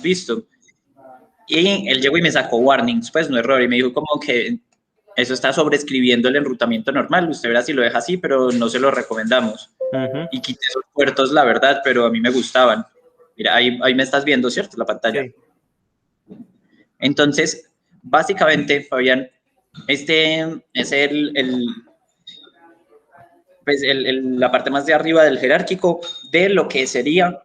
visto. Y él llegó y me sacó warnings, pues no error, y me dijo como que eso está sobreescribiendo el enrutamiento normal, usted verá si lo deja así, pero no se lo recomendamos. Y quité esos puertos, la verdad, pero a mí me gustaban. Mira, ahí me estás viendo, ¿cierto? La pantalla. Sí. Entonces, básicamente, Fabián, este es pues la parte más de arriba del jerárquico de lo que sería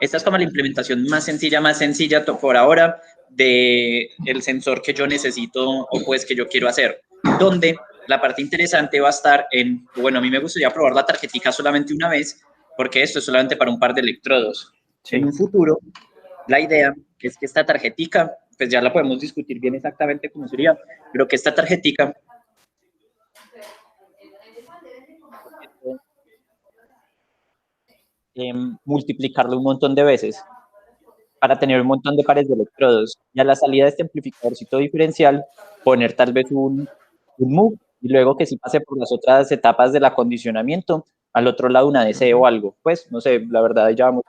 esta es como la implementación más sencilla por ahora del sensor que yo necesito o pues que yo quiero hacer, donde la parte interesante va a estar bueno, a mí me gustaría probar la tarjetica solamente una vez, porque esto es solamente para un par de electrodos. Sí. En un futuro, la idea es que esta tarjetica, pues ya la podemos discutir bien exactamente cómo sería, pero que esta tarjetica multiplicarlo un montón de veces para tener un montón de pares de electrodos. Y a la salida de este amplificadorcito diferencial, poner tal vez un MOV y luego que sí pase por las otras etapas del acondicionamiento, al otro lado una DC o algo. Pues, no sé, la verdad ya mucho.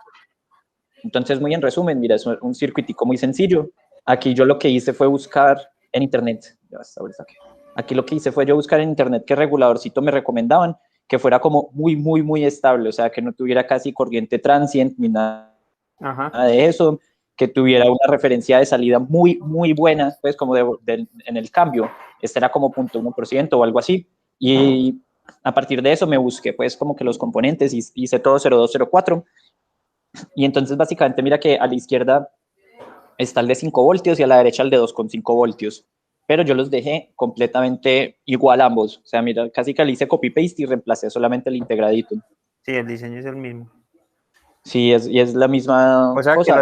Entonces, muy en resumen, mira, es un circuitico muy sencillo. Aquí yo lo que hice fue buscar en internet. Aquí lo que hice fue yo buscar en internet qué reguladorcito me recomendaban, que fuera como muy estable, o sea, que no tuviera casi corriente transient ni nada de eso, que tuviera una referencia de salida muy buena, pues como en el cambio. Este era como 0.1% o algo así. Y a partir de eso me busqué pues como que los componentes y hice todo 0204. Y entonces básicamente mira que a la izquierda está el de 5 voltios y a la derecha el de 2,5 voltios. Pero yo los dejé completamente igual ambos. O sea, mira, casi que le hice copy-paste y reemplacé solamente el integradito. Sí, el diseño es el mismo. Sí, y es la misma cosa. O sea, cosa. que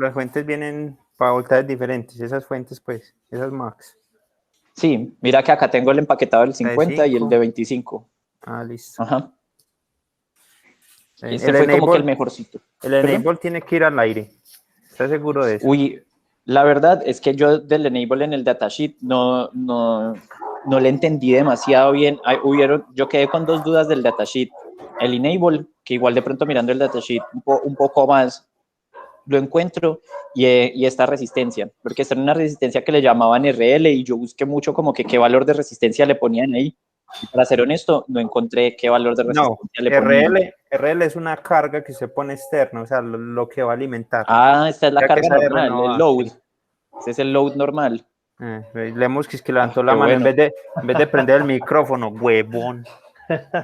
las fuentes vienen para voltajes diferentes. Esas fuentes, pues, esas Max. Sí, mira que acá tengo el empaquetado del 50 y el de 25. Ah, listo. Ajá. Este fue como que el mejorcito. El enable tiene que ir al aire. ¿Estás seguro de eso? Uy, la verdad es que yo del enable en el datasheet no le entendí demasiado bien. Yo quedé con dos dudas del datasheet. El enable, que igual de pronto mirando el datasheet un poco más lo encuentro, y esta resistencia, porque está en una resistencia que le llamaban RL y yo busqué mucho como que qué valor de resistencia le ponían ahí. Y para ser honesto, no encontré qué valor de resistencia le ponían. RL es una carga que se pone externa, o sea, lo que va a alimentar. Ah, esta es la carga normal, el load. Sí. Ese es el load normal. Leemos que levantó la mano bueno. en vez de prender el micrófono, huevón.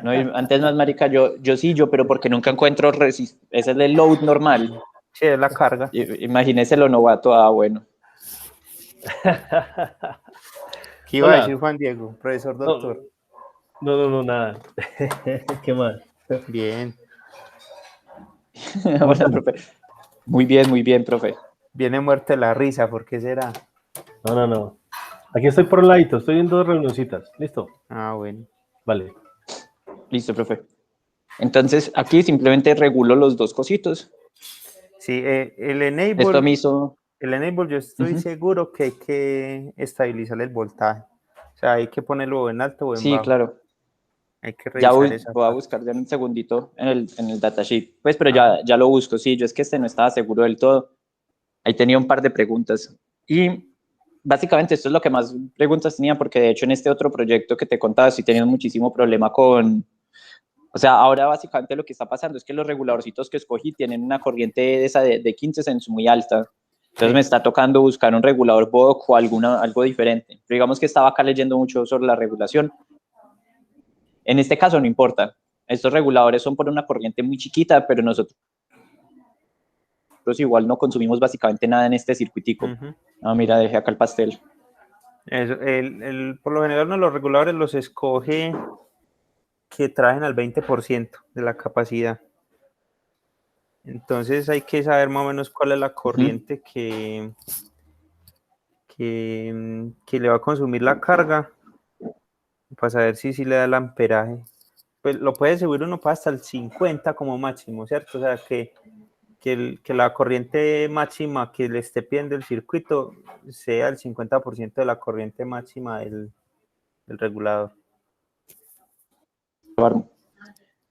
No, antes más marica, yo pero porque nunca encuentro ese es el load normal. Sí, es la carga. Imagínese lo novato, bueno. ¿Qué iba a decir Juan Diego, profesor doctor? No, nada. ¿Qué más? Bien. Hola, profe. Muy bien, profe. Viene muerte la risa, ¿por qué será? No. Aquí estoy por el ladito, estoy en 2 reunioncitas. ¿Listo? Ah, bueno. Vale. Listo, profe. Entonces, aquí simplemente regulo los dos cositos. Sí, el enable. Esto me hizo... El enable yo estoy seguro que hay que estabilizar el voltaje. O sea, hay que ponerlo en alto o en bajo. Sí, claro. Hay que revisar esa voy a buscar ya en un segundito en el datasheet. Pues, pero ya lo busco. Sí, yo es que no estaba seguro del todo. Ahí tenía un par de preguntas. Y básicamente esto es lo que más preguntas tenía, porque de hecho en este otro proyecto que te contaba estoy teniendo muchísimo problema con... O sea, ahora básicamente lo que está pasando es que los reguladorcitos que escogí tienen una corriente de esa de 15 cents muy alta. Entonces me está tocando buscar un regulador BOC o algo diferente. Pero digamos que estaba acá leyendo mucho sobre la regulación. En este caso no importa. Estos reguladores son por una corriente muy chiquita, pero nosotros igual no consumimos básicamente nada en este circuitico. No, mira, dejé acá el pastel. Eso, por lo general, los reguladores los escoge que trajen al 20% de la capacidad. Entonces hay que saber más o menos cuál es la corriente que le va a consumir la carga para saber si le da el amperaje. Pues lo puede subir uno para hasta el 50 como máximo, ¿cierto? O sea, que la corriente máxima que le esté pidiendo el circuito sea el 50% de la corriente máxima del regulador.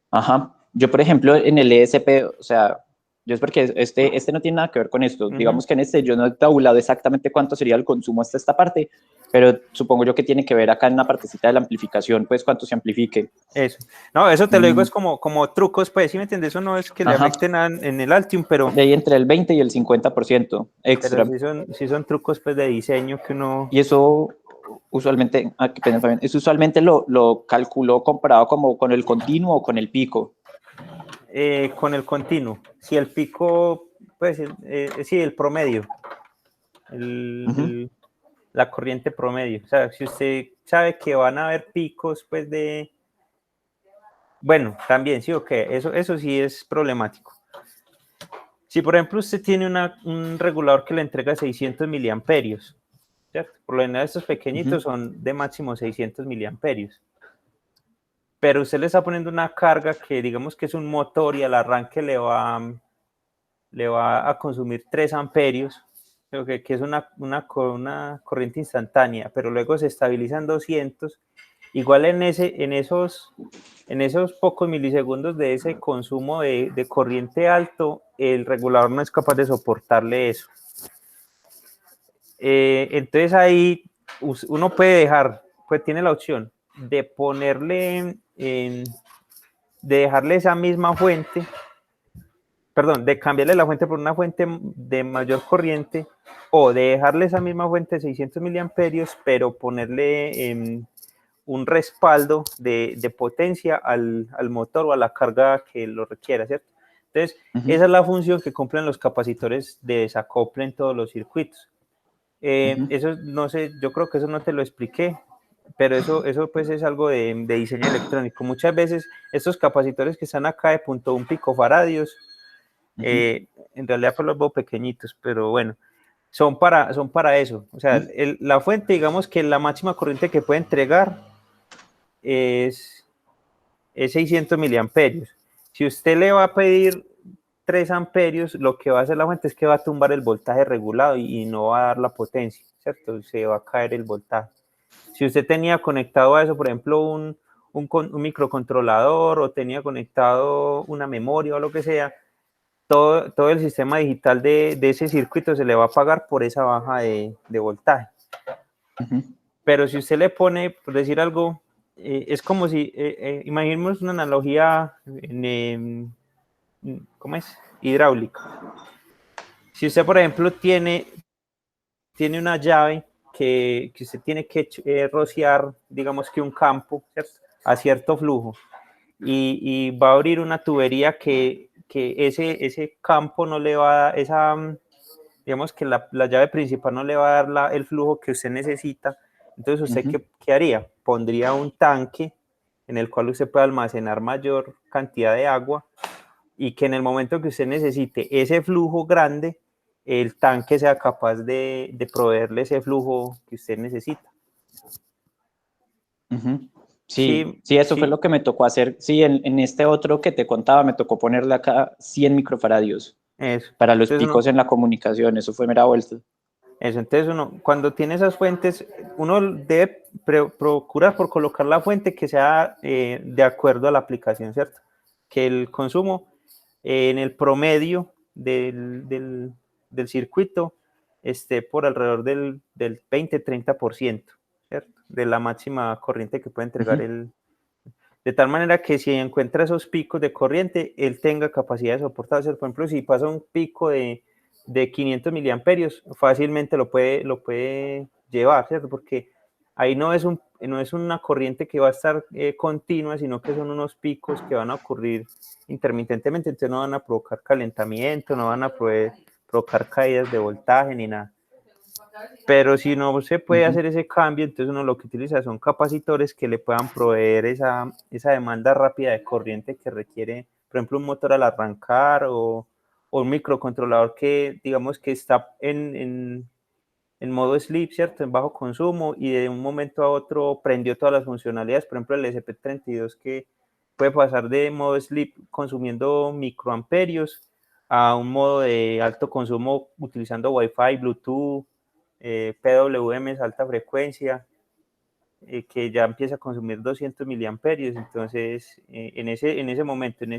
Ajá. Yo, por ejemplo, en el ESP, o sea, Yo es porque este no tiene nada que ver con esto. Digamos que en este yo no he tabulado exactamente cuánto sería el consumo hasta esta parte, pero supongo yo que tiene que ver acá en la partecita de la amplificación, pues cuánto se amplifique. Eso. No, eso te lo digo, es como trucos, pues, ¿sí me entiendes? Eso no es que le Ajá. afecten en el Altium, pero De ahí entre el 20 y el 50% extra. sí son trucos, pues, de diseño que uno... Y eso usualmente, qué pena, Fabián, eso usualmente lo calculó comparado como con el continuo o con el pico. Con el continuo. Si el pico, pues, sí, el promedio. La corriente promedio. O sea, si usted sabe que van a haber picos, pues, de... Bueno, también, sí, ok, eso sí es problemático. Si, por ejemplo, usted tiene un regulador que le entrega 600 miliamperios, ¿cierto? Por lo general, estos pequeñitos son de máximo 600 miliamperios. Pero usted le está poniendo una carga que, digamos que es un motor y al arranque le va a consumir 3 amperios, que es una corriente instantánea, pero luego se estabiliza en 200. Igual en esos pocos milisegundos de ese consumo de corriente alto, el regulador no es capaz de soportarle eso. Entonces ahí uno puede dejar, pues tiene la opción de ponerle, de dejarle esa misma fuente, perdón, de cambiarle la fuente por una fuente de mayor corriente, o de dejarle esa misma fuente de 600 miliamperios, pero ponerle un respaldo de potencia al motor o a la carga que lo requiera, ¿cierto? Entonces, esa es la función que cumplen los capacitores de desacople en todos los circuitos. Eso, no sé, yo creo que eso no te lo expliqué, pero eso pues es algo de diseño electrónico. Muchas veces estos capacitores que están acá de 0.1 picofaradios, en realidad pues los veo pequeñitos, pero bueno, son para eso. O sea, la fuente, digamos que la máxima corriente que puede entregar es 600 miliamperios. Si usted le va a pedir 3 amperios, lo que va a hacer la fuente es que va a tumbar el voltaje regulado y no va a dar la potencia, ¿cierto? Se va a caer el voltaje. Si usted tenía conectado a eso, por ejemplo, un microcontrolador o tenía conectado una memoria o lo que sea, todo el sistema digital de ese circuito se le va a pagar por esa baja de voltaje. Pero si usted le pone, por decir algo, es como si, imaginemos una analogía, ¿cómo es? Hidráulica. Si usted, por ejemplo, tiene una llave que usted tiene que rociar, digamos que un campo, ¿cierto? A cierto flujo, y va a abrir una tubería que ese campo no le va a dar, digamos que la llave principal no le va a dar el flujo que usted necesita. Entonces, ¿usted qué haría? Pondría un tanque en el cual usted puede almacenar mayor cantidad de agua y que en el momento que usted necesite ese flujo grande, el tanque sea capaz de proveerle ese flujo que usted necesita. Sí, eso fue lo que me tocó hacer. Sí, en este otro que te contaba me tocó ponerle acá 100 microfaradios para los picos en la comunicación. Eso fue mera vuelta. Eso, entonces cuando tiene esas fuentes, uno debe procurar por colocar la fuente que sea de acuerdo a la aplicación, ¿cierto? Que el consumo en el promedio del circuito esté por alrededor del 20-30%, ¿cierto? De la máxima corriente que puede entregar de tal manera que si encuentra esos picos de corriente, él tenga capacidad de soportar. Por ejemplo, si pasa un pico de 500 miliamperios, fácilmente lo puede llevar, ¿cierto? Porque ahí no es una corriente que va a estar continua, sino que son unos picos que van a ocurrir intermitentemente, entonces no van a provocar calentamiento, no van a provocar caídas de voltaje ni nada. Pero si no se puede hacer ese cambio, entonces uno lo que utiliza son capacitores que le puedan proveer esa demanda rápida de corriente que requiere, por ejemplo, un motor al arrancar o un microcontrolador que, digamos, que está en modo sleep, ¿cierto? En bajo consumo y de un momento a otro prendió todas las funcionalidades, por ejemplo, el SP32 que puede pasar de modo sleep consumiendo microamperios a un modo de alto consumo utilizando Wi-Fi, Bluetooth, PWM, alta frecuencia, que ya empieza a consumir 200 miliamperios. Entonces, en ese momento, en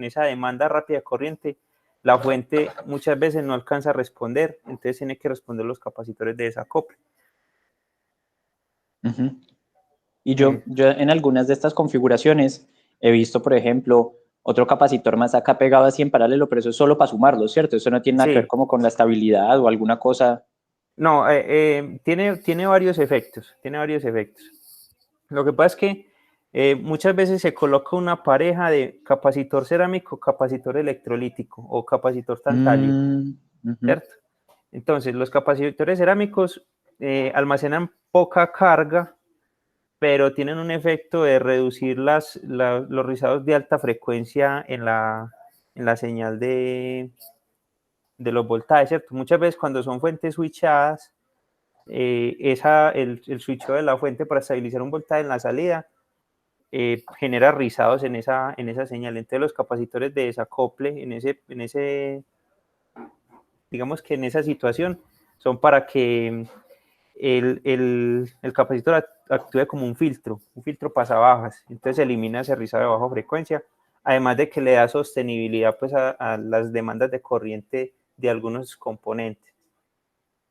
esa demanda rápida de corriente, la fuente muchas veces no alcanza a responder, entonces tiene que responder los capacitores de desacople. Y yo en algunas de estas configuraciones he visto, por ejemplo, otro capacitor más acá pegado así en paralelo, pero eso es solo para sumarlo, ¿cierto? Eso no tiene nada que ver como con la estabilidad o alguna cosa. No, tiene varios efectos, Lo que pasa es que muchas veces se coloca una pareja de capacitor cerámico, capacitor electrolítico o capacitor tantalio, ¿cierto? Entonces, los capacitores cerámicos almacenan poca carga, pero tienen un efecto de reducir los rizados de alta frecuencia en la señal de los voltajes, ¿cierto? Muchas veces cuando son fuentes switchadas, el switcheo de la fuente para estabilizar un voltaje en la salida genera rizados en esa señal. Entonces los capacitores de desacople digamos que en esa situación son para que el capacitor actúe como un filtro pasabajas, entonces elimina ese rizado de baja frecuencia, además de que le da sostenibilidad pues a las demandas de corriente de algunos componentes.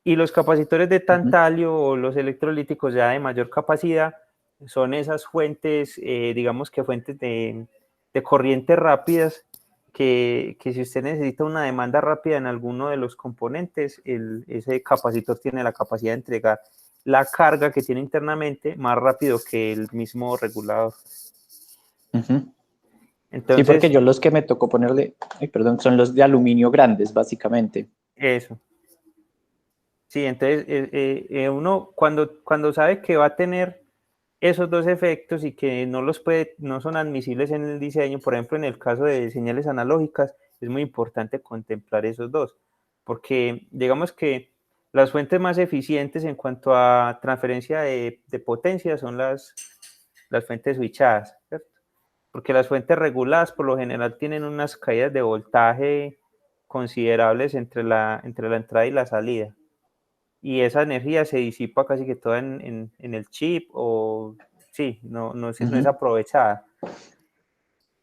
Y los capacitores de tantalio o los electrolíticos ya de mayor capacidad son esas fuentes, digamos que fuentes de corriente rápidas, que si usted necesita una demanda rápida en alguno de los componentes, ese capacitor tiene la capacidad de entregar la carga que tiene internamente más rápido que el mismo regulador. Entonces, sí, porque yo los que me tocó ponerle, son los de aluminio grandes, básicamente. Eso. Sí, entonces uno cuando sabe que va a tener esos dos efectos y que no son admisibles en el diseño, por ejemplo, en el caso de señales analógicas, es muy importante contemplar esos dos, porque digamos que las fuentes más eficientes en cuanto a transferencia de potencia son las fuentes switchadas, ¿cierto? Porque las fuentes reguladas por lo general tienen unas caídas de voltaje considerables entre la entrada y la salida, y esa energía se disipa casi que toda en el chip, o sí, no es aprovechada.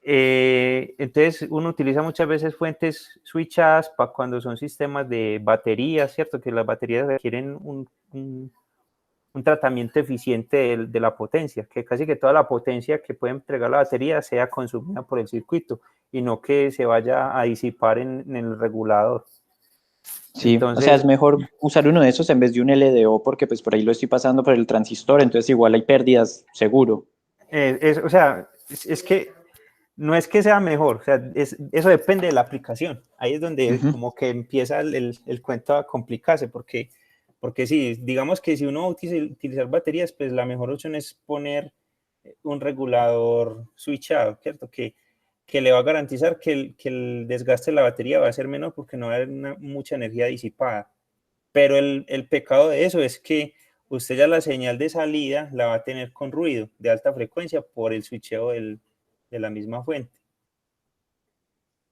Entonces uno utiliza muchas veces fuentes switchadas para cuando son sistemas de baterías, ¿cierto? Que las baterías requieren un tratamiento eficiente de la potencia, que casi que toda la potencia que puede entregar la batería sea consumida por el circuito y no que se vaya a disipar en el regulador. Sí, entonces, o sea, es mejor usar uno de esos en vez de un LDO, porque pues por ahí lo estoy pasando por el transistor, entonces igual hay pérdidas, seguro. O sea, es que no es que sea mejor, o sea, eso depende de la aplicación. Ahí es donde como que empieza el cuento a complicarse, porque sí, digamos que si uno va a utilizar baterías, pues la mejor opción es poner un regulador switchado, ¿cierto? Que le va a garantizar que el desgaste de la batería va a ser menor porque no va a haber mucha energía disipada. Pero el pecado de eso es que usted ya la señal de salida la va a tener con ruido de alta frecuencia por el switcheo de la misma fuente.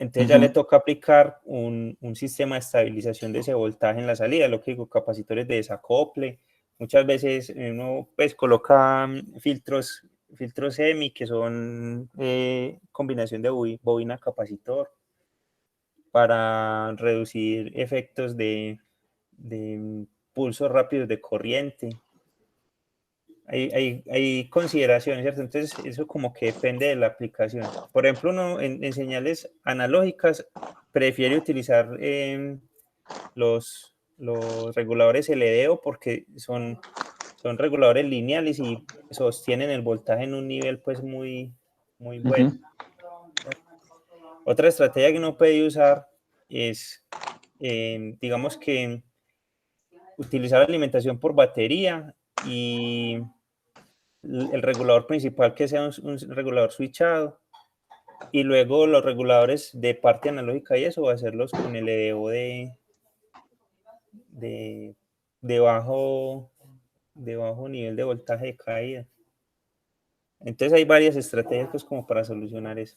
Entonces ya le toca aplicar un sistema de estabilización de ese voltaje en la salida, lo que digo, capacitores de desacople. Muchas veces uno pues coloca filtros semi, que son combinación de bobina capacitor, para reducir efectos de pulsos rápidos de corriente. Hay consideraciones, ¿cierto? Entonces eso como que depende de la aplicación. Por ejemplo, uno en señales analógicas prefiere utilizar los reguladores LDO, porque son reguladores lineales y sostienen el voltaje en un nivel pues muy bueno. Otra estrategia que uno puede usar es, digamos que utilizar alimentación por batería y el regulador principal que sea un regulador switchado, y luego los reguladores de parte analógica y eso, hacerlos con el LDO de bajo nivel de voltaje de caída. Entonces hay varias estrategias pues como para solucionar eso.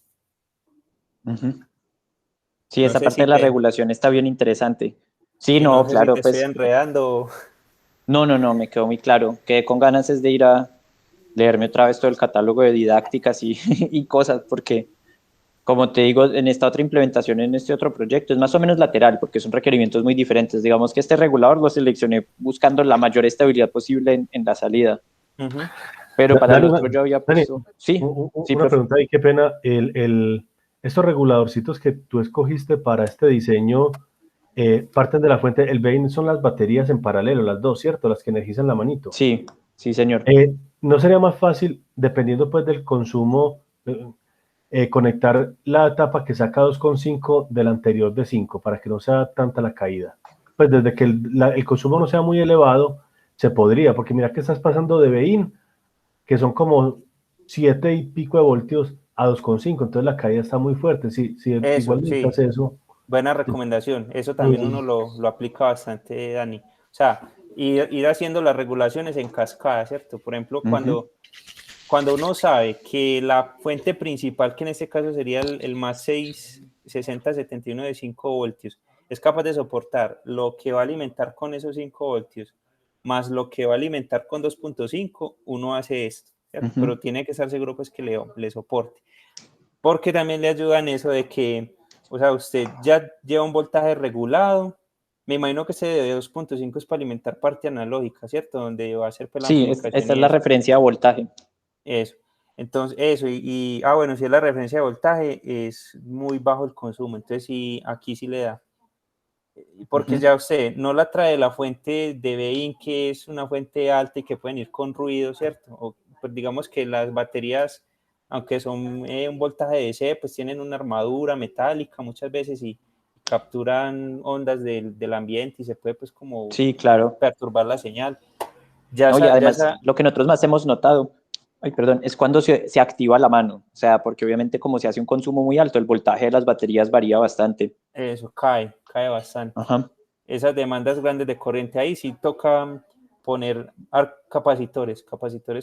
Sí, esa parte de la regulación está bien interesante. Sí, no, claro, pues. Estoy enredando. No, me quedó muy claro. Quedé con ganas de ir a leerme otra vez todo el catálogo de didácticas y cosas, porque Como te digo, en esta otra implementación, en este otro proyecto, es más o menos lateral, porque son requerimientos muy diferentes. Digamos que este regulador lo seleccioné buscando la mayor estabilidad posible en la salida. Pero para el Dani, otro yo había Dani, puesto... Sí, sí, una profe. pregunta ahí, qué pena. Estos reguladorcitos que tú escogiste para este diseño parten de la fuente. El vein son las baterías en paralelo, las dos, ¿cierto? Las que energizan la manito. Sí, sí, señor. ¿No sería más fácil, dependiendo pues del consumo, conectar la tapa que saca 2,5 del anterior de 5 para que no sea tanta la caída? Pues desde que el consumo no sea muy elevado, se podría, porque mira que estás pasando de vein, que son como 7 y pico de voltios a 2,5, entonces la caída está muy fuerte. Si igual Eso, necesitas sí. eso. Buena recomendación. Eso también uno lo aplica bastante, Dani. O sea, ir haciendo las regulaciones en cascada, ¿cierto? Por ejemplo, cuando uno sabe que la fuente principal, que en este caso sería el más 6, 60, 71 de 5 voltios, es capaz de soportar lo que va a alimentar con esos 5 voltios, más lo que va a alimentar con 2,5, uno hace esto, ¿cierto? Pero tiene que estar seguro pues que le soporte. Porque también le ayuda en eso de que, o sea, usted ya lleva un voltaje regulado. Me imagino que ese de 2,5 es para alimentar parte analógica, ¿cierto? Donde va a ser pues la Sí, amplificación esta es y la eso. referencia de voltaje. Eso. Entonces, eso, bueno, si es la referencia de voltaje, es muy bajo el consumo. Entonces, sí, aquí sí le da. Porque ya usted no la trae la fuente de Bein, que es una fuente alta y que pueden ir con ruido, ¿cierto? O, pues digamos que las baterías, aunque son un voltaje de DC, pues tienen una armadura metálica muchas veces y capturan ondas del ambiente y se puede pues como Sí, claro. perturbar la señal. Ya No, y esa, ya además, esa, lo que nosotros más hemos notado, ay, perdón, es cuando se activa la mano. O sea, porque obviamente como se hace un consumo muy alto, el voltaje de las baterías varía bastante. eso cae bastante. Ajá. Esas demandas grandes de corriente ahí sí toca poner capacitores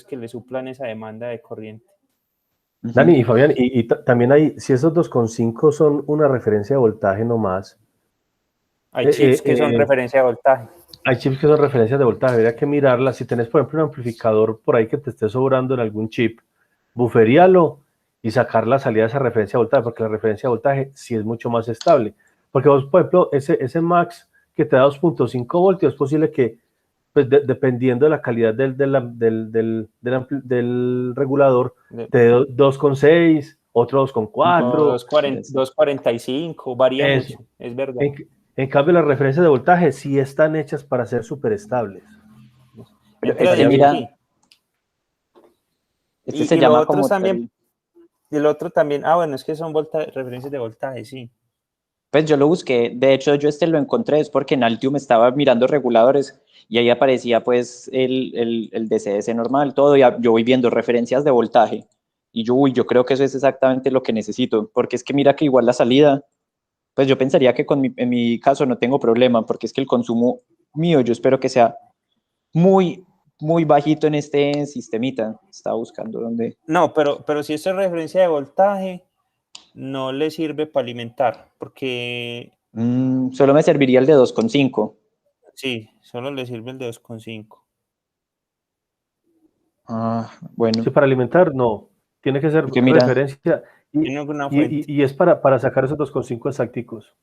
que le suplan esa demanda de corriente. Dani y Fabián, y también hay, si esos 2,5 son una referencia de voltaje nomás, Hay eh, chips eh, que son eh, referencia de voltaje. hay chips que son referencias de voltaje, habría que mirarlas. Si tenés, por ejemplo, un amplificador por ahí que te esté sobrando en algún chip, buferíalo y sacar la salida de esa referencia de voltaje, porque la referencia de voltaje sí es mucho más estable. Porque vos, por ejemplo, ese max que te da 2,5 voltios, es posible que, pues, dependiendo de la calidad del regulador, te dé 2,6, otro 2,4. 245, varía Eso. mucho, es verdad. En cambio, las referencias de voltaje sí están hechas para ser súper estables. Pero Mientras este, Estaría bien. mira, aquí. este se Y los llama otros como también, tal. y el otro también, bueno, es que son referencias de voltaje, sí. Pues yo lo busqué, de hecho yo este lo encontré, es porque en Altium estaba mirando reguladores y ahí aparecía pues el DCS normal, todo, y yo voy viendo referencias de voltaje. Y yo, uy, yo creo que eso es exactamente lo que necesito, porque es que mira que igual la salida, pues yo pensaría que en mi caso no tengo problema, porque es que el consumo mío yo espero que sea muy, muy bajito en este sistemita. Estaba buscando dónde. No, pero si eso es referencia de voltaje, no le sirve para alimentar, porque Solo me serviría el de 2,5. sí, solo le sirve el de 2,5. Ah, bueno, Sí, para alimentar, no. Tiene que ser porque mira, referencia y, Tiene una y, fuente. y- y es para sacar esos 2,5 exacticos.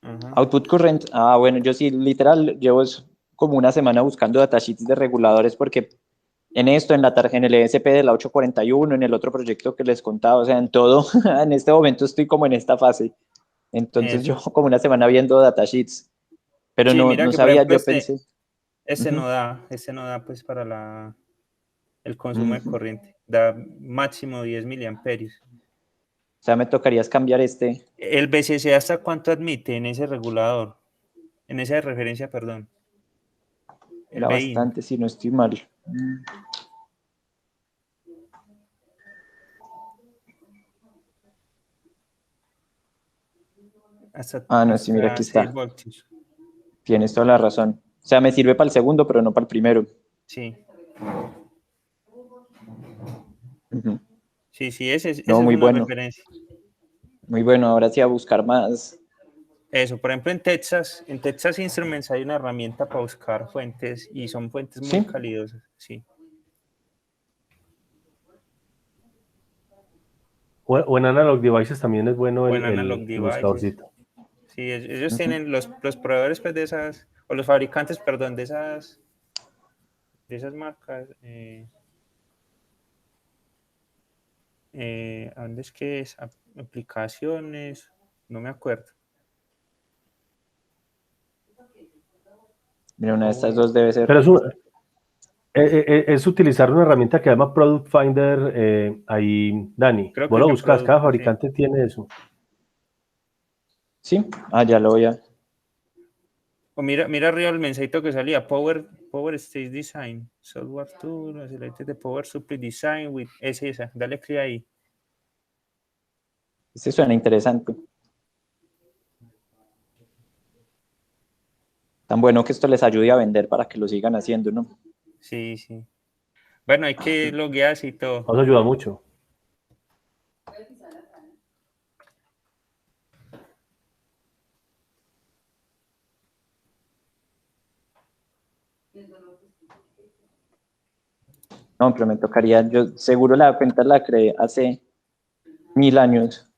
Ajá. output current, bueno, yo sí, literal, como una semana buscando datasheets de reguladores porque en esto, en el ESP de la 841, en el otro proyecto que les contaba, o sea, en todo, en este momento estoy como en esta fase. Entonces yo Eso. como una semana viendo datasheets, pero Sí, no, mira no que por sabía, ejemplo yo pensé. Ujú, este no da pues para el consumo de ujú. corriente. Da máximo 10 miliamperios. O sea, me tocaría cambiar este, ¿El BCC hasta cuánto admite en ese regulador? En esa referencia, perdón. El era BIN. bastante, si no estoy mal. No, sí, mira, Hasta aquí 6 está. voltios. Tienes toda la razón. O sea, me sirve para el segundo, pero no para el primero. Sí, Ujú. sí, esa No, es muy una bueno. referencia. Muy bueno, ahora sí a buscar más. Eso, por ejemplo, en Texas Instruments hay una herramienta para buscar fuentes y son fuentes muy Sí, calidosas, sí. O en Analog Devices también es bueno O en Analog el Devices. buscadorcito. Sí, ellos tienen los proveedores pues, de esas, o los fabricantes, perdón, de esas marcas. ¿A dónde es que es? Aplicaciones, no me acuerdo. Mira, una de estas dos debe ser. Pero es utilizar una herramienta que se llama Product Finder ahí, Dani. Creo Vos que lo es en buscas, cada Product, sí. fabricante tiene eso. Sí, ya lo voy a. O mira arriba el mensajito que salía, Power Stage Design, Software Tool, selected the Power Supply Design with, es esa, dale clic ahí. Este suena interesante. Tan bueno que esto les ayude a vender para que lo sigan haciendo, ¿no? Sí, sí. Bueno, hay que loguearse y todo. Eso ayuda mucho. No, pero me tocaría, yo seguro la cuenta la creé hace 1000 años.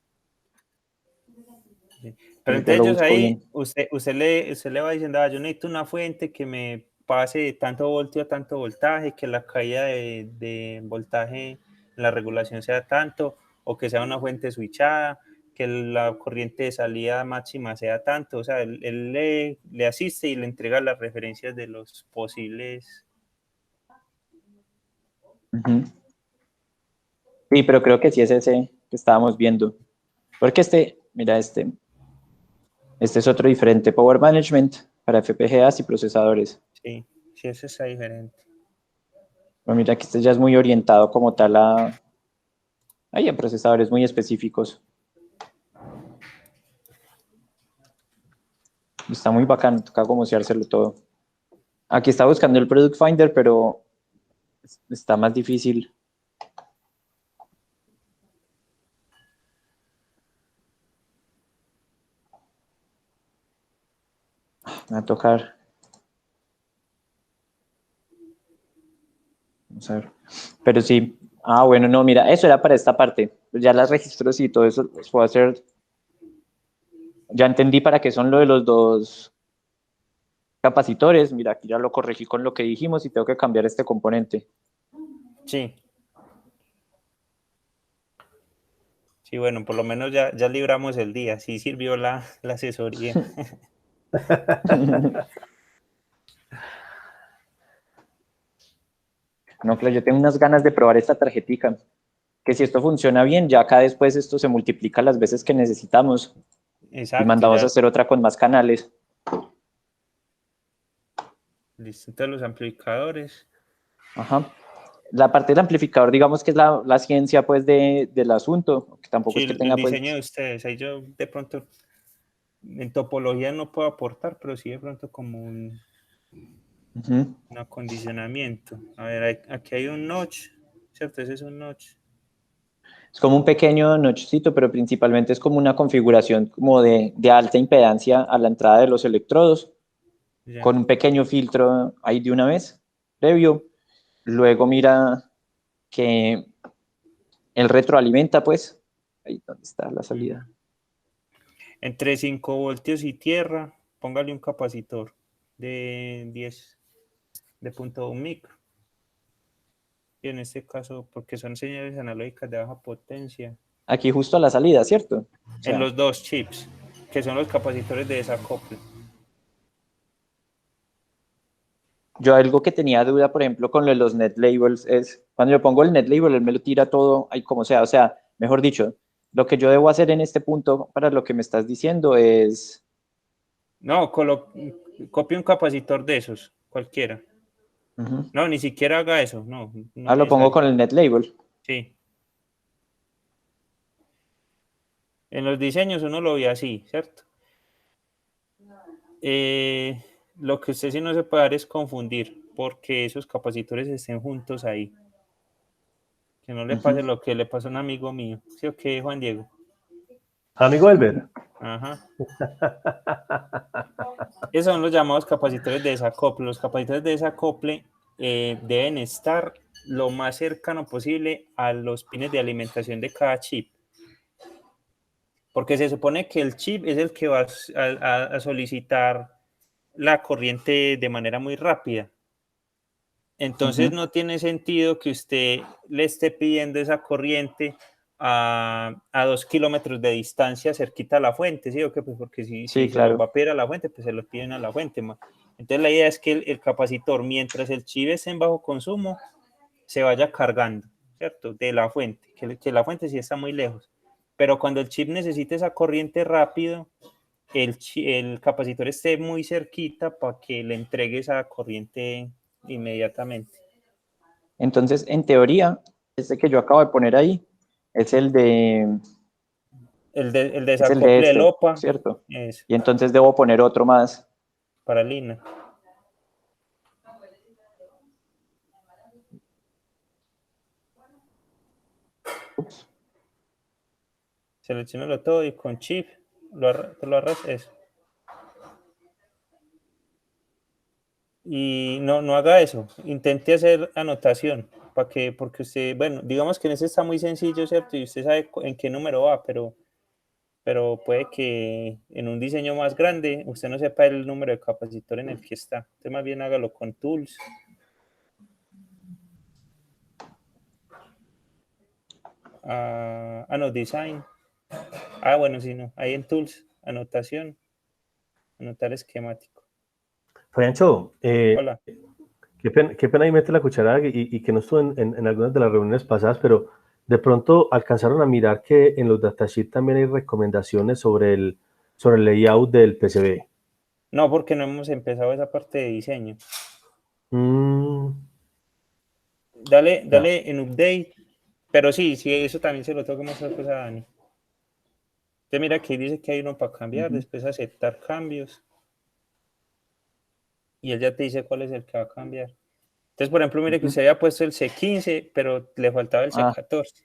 Pero Ya entonces lo ellos busco ahí, bien. usted le va diciendo, yo necesito una fuente que me pase de tanto voltio a tanto voltaje, que la caída de voltaje en la regulación sea tanto, o que sea una fuente switchada, que la corriente de salida máxima sea tanto. O sea, él le asiste y le entrega las referencias de los posibles. Uh-huh. Sí, pero creo que sí es ese que estábamos viendo. Porque mira, este es otro diferente. Power Management para FPGAs y procesadores. Sí, sí, eso está diferente. Pero mira que este ya es muy orientado como tal a procesadores muy específicos. Está muy bacán, toca gomoseárselo todo. Aquí está buscando el Product Finder, pero está más difícil. Me va a tocar. Vamos a ver. Pero sí. Bueno, no, mira, eso era para esta parte. Ya las registros y todo eso los puedo hacer. Ya entendí para qué son lo de los dos capacitores. Mira, aquí ya lo corregí con lo que dijimos y tengo que cambiar este componente. Sí. Sí, bueno, por lo menos ya libramos el día. Sí sirvió la asesoría. No, claro, yo tengo unas ganas de probar esta tarjetica. Que si esto funciona bien, ya acá después esto se multiplica las veces que necesitamos. Y Exacto, mandamos a ya. hacer otra con más canales. Listo, entonces los amplificadores. Ajá. La parte del amplificador, digamos que es la ciencia pues del asunto, que tampoco Sí, es que el tenga diseño de pues... ustedes. Ahí yo de pronto en topología no puedo aportar, pero sí de pronto como un acondicionamiento. A ver, aquí hay un notch, ¿cierto? Ese es un notch. Es como un pequeño nochecito, pero principalmente es como una configuración como de alta impedancia a la entrada de los electrodos, Ya. con un pequeño filtro ahí de una vez, previo. Luego mira que el retroalimenta pues, ahí donde está la salida. Entre 5 voltios y tierra, póngale un capacitor de 10 de punto un micro. Y en este caso, porque son señales analógicas de baja potencia, Aquí justo a la salida, ¿cierto? O en sea, los dos chips, que son los capacitores de desacople. yo algo que tenía duda, por ejemplo, con lo de los net labels es, cuando yo pongo el net label, él me lo tira todo ahí como sea. O sea, mejor dicho, lo que yo debo hacer en este punto para lo que me estás diciendo es... No, copie un capacitor de esos, cualquiera. No, ni siquiera haga eso, no es Lo pongo necesario. con el net label. Sí. En los diseños uno lo ve así, ¿cierto? Lo que usted sí no se puede dar es confundir, porque esos capacitores estén juntos ahí. Que no le pase lo que le pasó a un amigo mío. ¿Sí o qué, Juan Diego? Amigo Elber. Ajá. Esos son los llamados capacitores de desacople. Los capacitores de desacople deben estar lo más cercano posible a los pines de alimentación de cada chip. porque se supone que el chip es el que va a solicitar la corriente de manera muy rápida. Entonces no tiene sentido que usted le esté pidiendo esa corriente a 2 kilómetros de distancia cerquita a la fuente, ¿sí? ¿O qué? Pues porque si Sí, se lo claro. va a pedir a la fuente, pues se lo piden a la fuente. Entonces la idea es que el capacitor, mientras el chip esté en bajo consumo, se vaya cargando, ¿cierto? De la fuente, que la fuente sí está muy lejos. Pero cuando el chip necesite esa corriente rápido, el capacitor esté muy cerquita para que le entregue esa corriente inmediatamente. Entonces, en teoría, este que yo acabo de poner ahí es el de El es el de desacople del este, OPA ¿cierto? es Y entonces debo poner otro más. para Lina. Ups. Seleccionalo todo y con chip lo arras eso. Y no haga eso, intente hacer anotación, porque usted, bueno, digamos que en ese está muy sencillo, ¿cierto? Y usted sabe en qué número va, pero puede que en un diseño más grande usted no sepa el número de capacitor en el que está. Usted más bien hágalo con tools. No, design. Bueno, sí, no. Ahí en tools, anotación, anotar esquemático. Francho, Hola. qué pena ahí mete la cucharada y que no estuvo en algunas de las reuniones pasadas, pero de pronto alcanzaron a mirar que en los datasheets también hay recomendaciones sobre el layout del PCB. No, porque no hemos empezado esa parte de diseño. Mm, ya. Dale en update, pero sí, eso también se lo tengo que mostrar pues a Dani. Usted mira que dice que hay uno para cambiar, después aceptar cambios, y él ya te dice cuál es el que va a cambiar. Entonces, por ejemplo, mire que usted había puesto el C15, pero le faltaba el Ah, C14.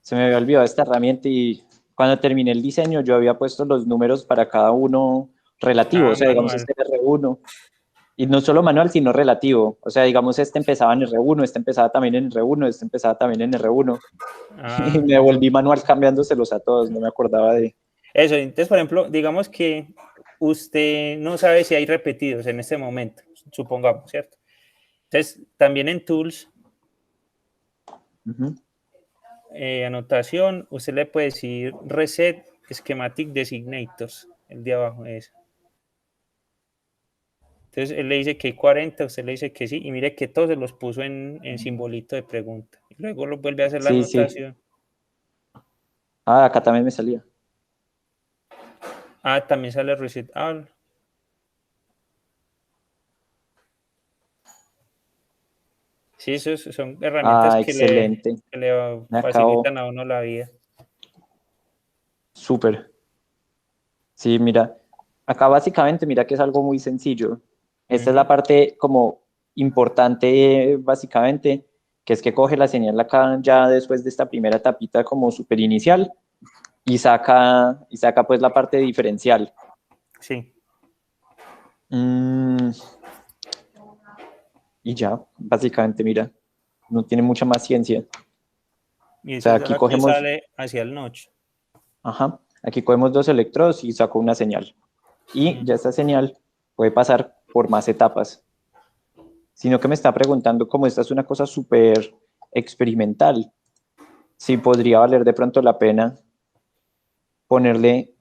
se me había olvidado esta herramienta y cuando terminé el diseño yo había puesto los números para cada uno relativo, o sea, digamos Manual. este era R1 y no solo manual, sino relativo, o sea, digamos este empezaba en R1, este empezaba también en R1, este empezaba también en R1 y me volví manual cambiándoselos a todos, no me acordaba de... Eso, entonces, por ejemplo, digamos que usted no sabe si hay repetidos en este momento, supongamos, ¿cierto? Entonces, también en Tools, anotación, usted le puede decir Reset Schematic Designators, el de abajo es. Entonces, él le dice que hay 40, usted le dice que sí, y mire que todos se los puso en simbolito de pregunta. Y luego lo vuelve a hacer la Sí, sí. anotación. Acá también me salía. También sale Reset All. Sí, esos son herramientas Excelente. que le Me acabo. facilitan a uno la vida. Súper. Sí, mira, acá básicamente, mira que es algo muy sencillo. Esta es la parte como importante, básicamente, que es que coge la señal acá ya después de esta primera tapita como súper inicial y saca pues la parte diferencial. Sí. Y ya, básicamente, mira, no tiene mucha más ciencia. Y O eso sea, es la que sale hacia el notch. ajá, aquí cogemos dos electrodos y saco una señal. Y ya esta señal puede pasar por más etapas. Sino que me está preguntando cómo esta es una cosa súper experimental, si podría valer de pronto la pena ponerle,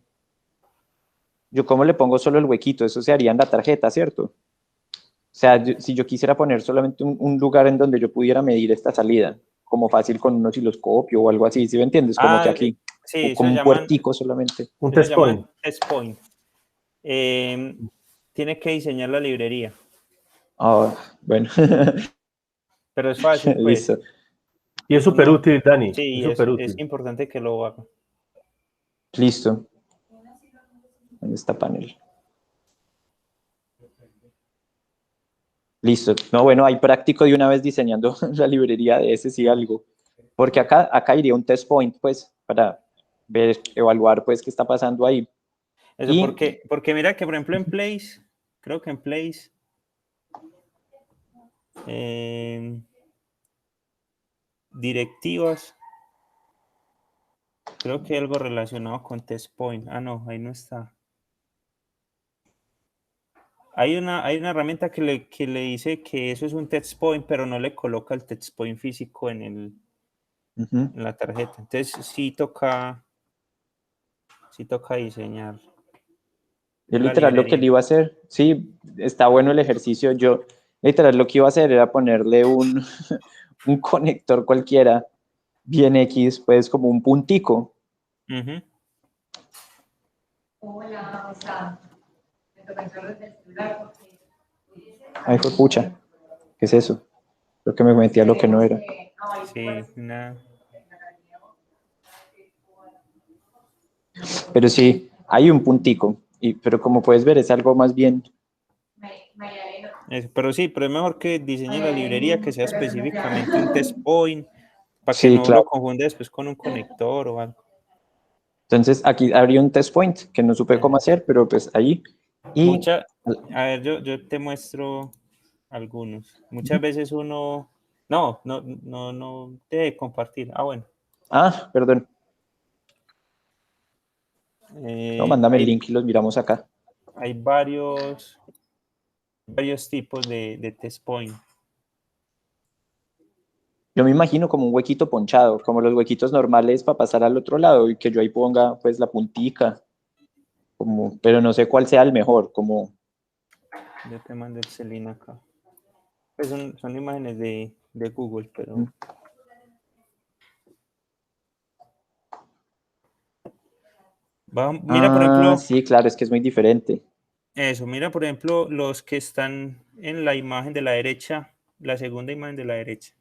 yo cómo le pongo solo el huequito, eso se haría en la tarjeta, ¿cierto? O sea, si yo quisiera poner solamente un lugar en donde yo pudiera medir esta salida, como fácil con un osciloscopio o algo así, ¿sí me entiendes? Como que aquí, Sí, o eso como se un llaman, puertico solamente. Un eso se test llaman point. test point. Tiene que diseñar la librería, Bueno, pero es fácil, pues. listo. Y es súper Uno, útil, Dani. Es sí, súper es útil. importante que lo haga. Listo. ¿Dónde está panel? Listo. No, bueno, ahí práctico de una vez diseñando la librería de ese sí algo. Porque acá iría un test point, pues, para ver, evaluar, pues, qué está pasando ahí. Eso, Y, porque mira que, por ejemplo, en Place, creo que en Place, directivas, creo que algo relacionado con test point. Ah, no, ahí no está. Hay una herramienta que le dice que eso es un test point, pero no le coloca el test point físico en la tarjeta. Entonces sí toca diseñar Yo la literal lo que librería. le iba a hacer, sí, está bueno el ejercicio. Yo literal lo que iba a hacer era ponerle un conector cualquiera, bien X, pues como un puntico. Ujú. Hola, está. Me toca entrar desde el celular porque Ay, fue pucha, ¿qué es eso? Creo que me metí a lo que no era. Sí, una... Pero sí, hay un puntico, pero como puedes ver es algo más bien. Pero sí, pero es mejor que diseñe la librería que sea específicamente un test point para que Sí, no lo claro. confunda después con un conector o algo. Entonces aquí habría un test point que no supe cómo Ajá. hacer, pero pues ahí. Y, A ver, yo te muestro algunos. Muchas veces uno... No debe compartir. Ah, bueno. perdón, no, mándame el Hay, link y los miramos acá. hay varios tipos de test point. Yo me imagino como un huequito ponchado, como los huequitos normales para pasar al otro lado y que yo ahí ponga pues la puntica, como, pero no sé cuál sea el mejor, como, Yo te mando el Selina acá. Pues son imágenes de Google, pero... Mira, por ejemplo, sí, claro, es que es muy diferente. eso, mira, por ejemplo, los que están en la imagen de la derecha, la segunda imagen de la derecha,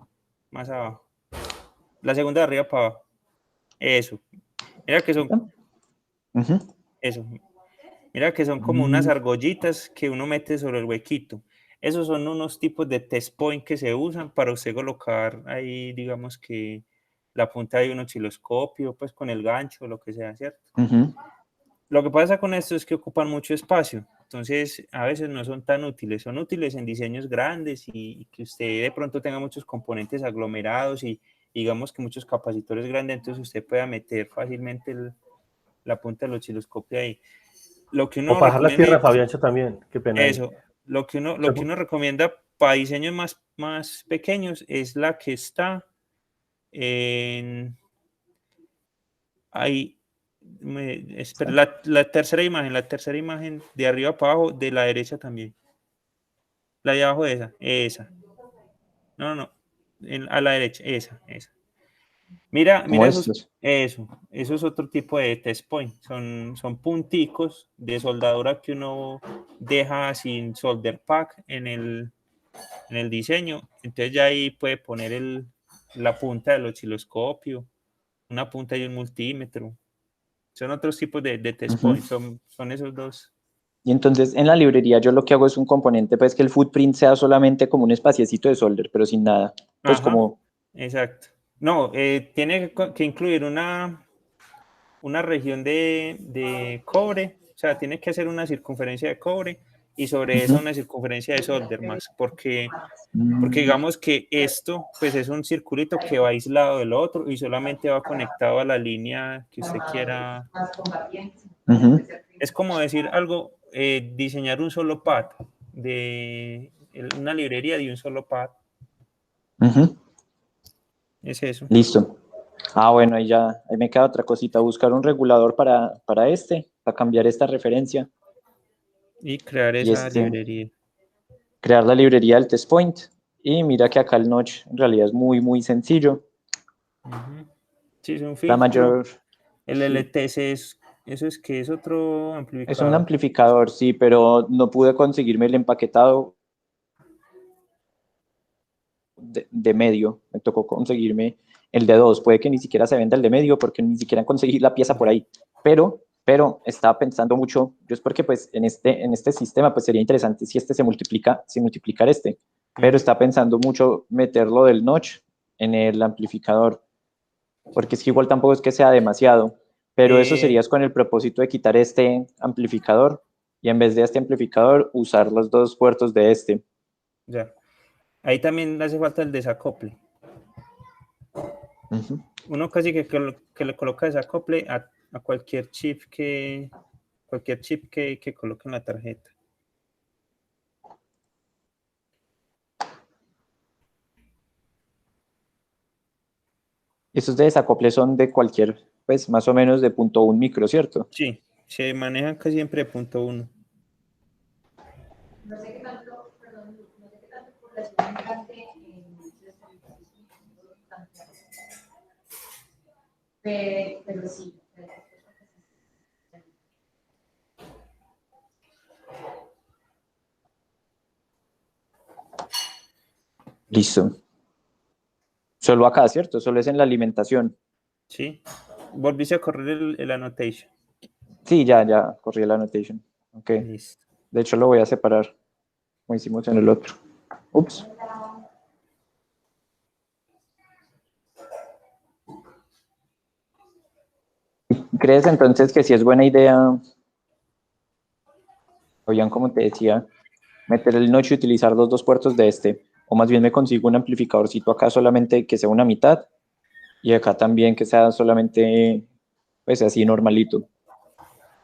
más abajo. La segunda de arriba para abajo. Eso. Mira que son, Ujú. eso. Mira que son como unas argollitas que uno mete sobre el huequito. Esos son unos tipos de test point que se usan para usted colocar ahí, digamos que la punta de un osciloscopio, pues con el gancho, lo que sea, ¿cierto? Ujú. Lo que pasa con esto es que ocupan mucho espacio, entonces a veces no son tan útiles, son útiles en diseños grandes y que usted de pronto tenga muchos componentes aglomerados y digamos que muchos capacitores grandes, entonces usted pueda meter fácilmente la punta del osciloscopio ahí. Lo que O uno bajar la recomienda, tierra, Fabiancho, también. Qué pena ahí. eso, lo que uno recomienda para diseños más pequeños es la que está en ahí. Espera, la tercera imagen de arriba para abajo, de la derecha también. La de abajo de esa. No, a la derecha, esa. Mira Como eso, estos. eso es otro tipo de test point. Son punticos de soldadura que uno deja sin solder pack en el diseño. Entonces ya ahí puede poner la punta del osciloscopio, una punta y un multímetro. Son otros tipos de test Ujú. points, son esos dos. Y entonces en la librería yo lo que hago es un componente, pues que el footprint sea solamente como un espaciecito de solder, pero sin nada. Pues Ajá, como, exacto. No, tiene que incluir una región de cobre, o sea, tiene que hacer una circunferencia de cobre y sobre eso ujú. una circunferencia de solder más, porque digamos que esto pues es un circulito que va aislado del otro y solamente va conectado a la línea que usted quiera. Ujú. Es como decir algo, diseñar un solo pad, una librería de un solo pad, Ujú. es eso. Listo. Bueno, ahí me queda otra cosita, buscar un regulador para cambiar esta referencia Y crear y esa librería. crear la librería del test point. Y mira que acá el notch en realidad es muy, muy sencillo. Ujú. Sí, es un La filtro. mayor, El sí, LTC eso es que es otro es un amplificador. amplificador, sí, pero no pude conseguirme el empaquetado de medio. Me tocó conseguirme el de 2. Puede que ni siquiera se venda el de medio porque ni siquiera conseguí la pieza por Ya. ahí. Pero estaba pensando mucho, yo es porque pues en este sistema pues sería interesante si este si multiplicar este, pero Ujú. estaba pensando mucho meterlo del notch en el amplificador, porque es que igual tampoco es que sea demasiado, pero eso sería Eh, con el propósito de quitar este amplificador y en vez de este amplificador usar los dos puertos de este. ya. Ahí también hace falta el desacople. Ujú. uno casi que le coloca desacople a cualquier chip que coloque en la tarjeta. Estos de desacople son de cualquier, pues más o menos de 0.1 micro, ¿cierto? Sí, se manejan casi siempre de 0.1. No sé qué tanto, perdón, no sé qué tanto población migrante en los servicios, pero sí. Listo. Solo acá, ¿cierto? Solo es en la alimentación. Sí, volviste a correr el annotation. Sí, ya corrí la annotation. Ok. Listo. De hecho, lo voy a separar, como hicimos en el otro. Ups. ¿Crees entonces que si es buena idea, Fabián, como te decía, meter el noche y utilizar los dos puertos de este? O más bien me consigo un amplificadorcito acá solamente que sea una mitad y acá también que sea solamente, pues así normalito.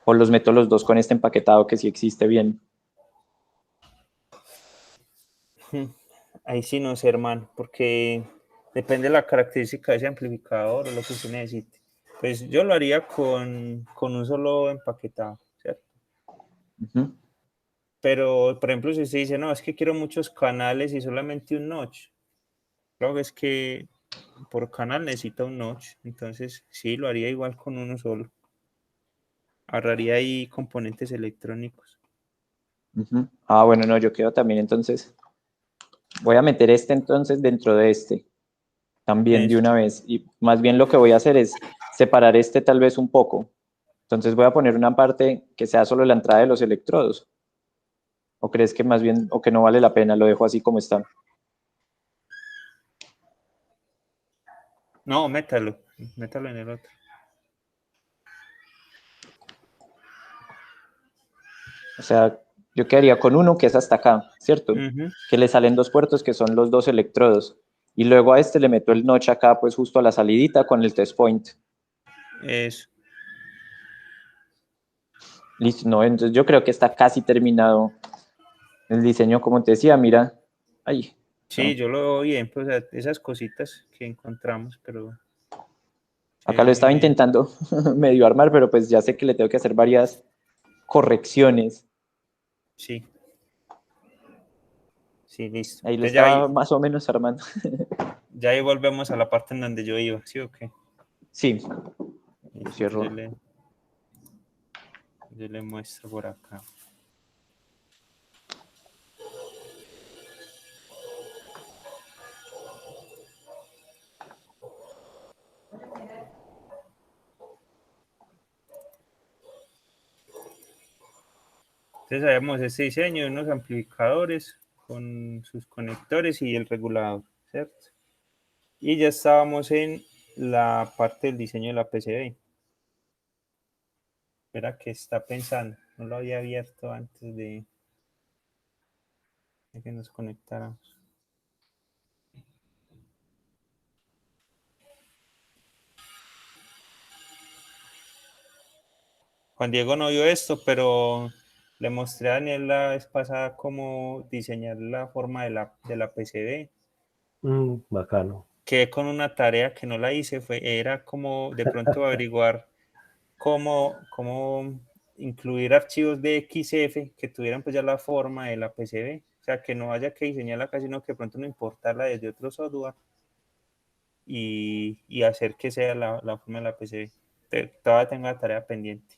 O los meto los dos con este empaquetado que sí existe bien. Ahí sí no sé, hermano, porque depende de la característica de ese amplificador o lo que usted necesite. Pues yo lo haría con un solo empaquetado, ¿cierto? Ujú. Pero, por ejemplo, si usted dice, no, es que quiero muchos canales y solamente un notch, creo que es que por canal necesita un notch, entonces sí, lo haría igual con uno solo. Ahorraría ahí componentes electrónicos. Ujú. Ah, bueno, no, yo quiero también entonces. Voy a meter este entonces dentro de este, también de Eso. una vez. Y más bien lo que voy a hacer es separar este tal vez un poco. Entonces voy a poner una parte que sea solo la entrada de los electrodos. ¿O crees que más bien, o que no vale la pena, lo dejo así como está? No, métalo en el otro. O sea, yo quedaría con uno que es hasta acá, ¿cierto? Ujú. Que le salen dos puertos que son los dos electrodos. Y luego a este le meto el notch acá, pues justo a la salidita con el test point. Eso. Listo, no, entonces yo creo que está casi terminado el diseño, como te decía, mira. Ay, Sí, no. yo lo veo bien, pues esas cositas que encontramos, pero se Acá ve lo muy estaba bien. intentando medio armar, pero pues ya sé que le tengo que hacer varias correcciones. Sí, sí, listo. Ahí lo Entonces estaba más o menos armando. ya ahí volvemos a la parte en donde yo iba, ¿sí o qué? Sí, lo Listo, entonces cierro. yo le muestro por acá. Entonces habíamos este diseño de unos amplificadores con sus conectores y el regulador, ¿cierto? Y ya estábamos en la parte del diseño de la PCB. Espera que está pensando, no lo había abierto antes de que nos conectáramos. Juan Diego no vio esto, pero le mostré a Daniel la vez pasada cómo diseñar la forma de la PCB. Bacano. Quedé con una tarea que no la hice, era como de pronto averiguar cómo incluir archivos de XF que tuvieran pues ya la forma de la PCB. O sea, que no haya que diseñarla acá, sino que de pronto no importarla desde otro software y hacer que sea la forma de la PCB. Todavía tengo la tarea pendiente.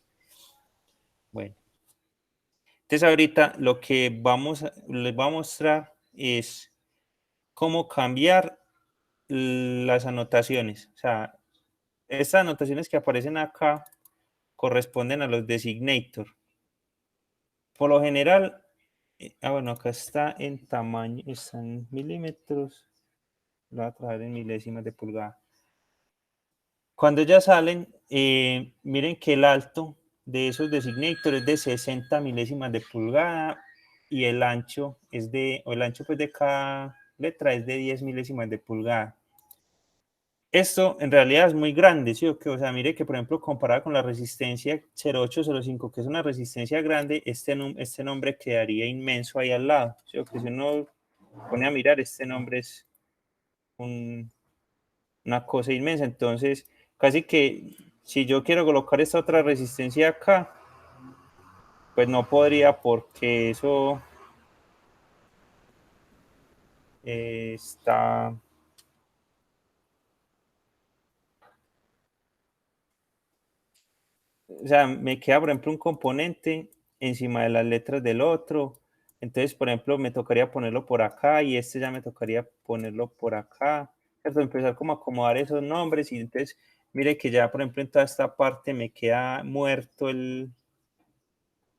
Bueno. Entonces ahorita lo que les voy a mostrar es cómo cambiar las anotaciones. O sea, estas anotaciones que aparecen acá corresponden a los designator. Por lo general, bueno, acá está en tamaño, está en milímetros, lo voy a traer en milésimas de pulgada. Cuando ya salen, miren que el alto de esos designators es de 60 milésimas de pulgada y el ancho o el ancho pues de cada letra es de 10 milésimas de pulgada. esto en realidad es muy grande, ¿sí? O sea, mire que por ejemplo comparado con la resistencia 0805, que es una resistencia grande, este nombre quedaría inmenso ahí al lado, ¿sí? Que si uno pone a mirar, este nombre es una cosa inmensa. Entonces, casi que si yo quiero colocar esta otra resistencia acá, pues no podría porque eso está... O sea, me queda, por ejemplo, un componente encima de las letras del otro. Entonces, por ejemplo, me tocaría ponerlo por acá y este ya me tocaría ponerlo por acá. ¿Cierto? Empezar como a acomodar esos nombres y entonces, mire que ya, por ejemplo, en toda esta parte me queda muerto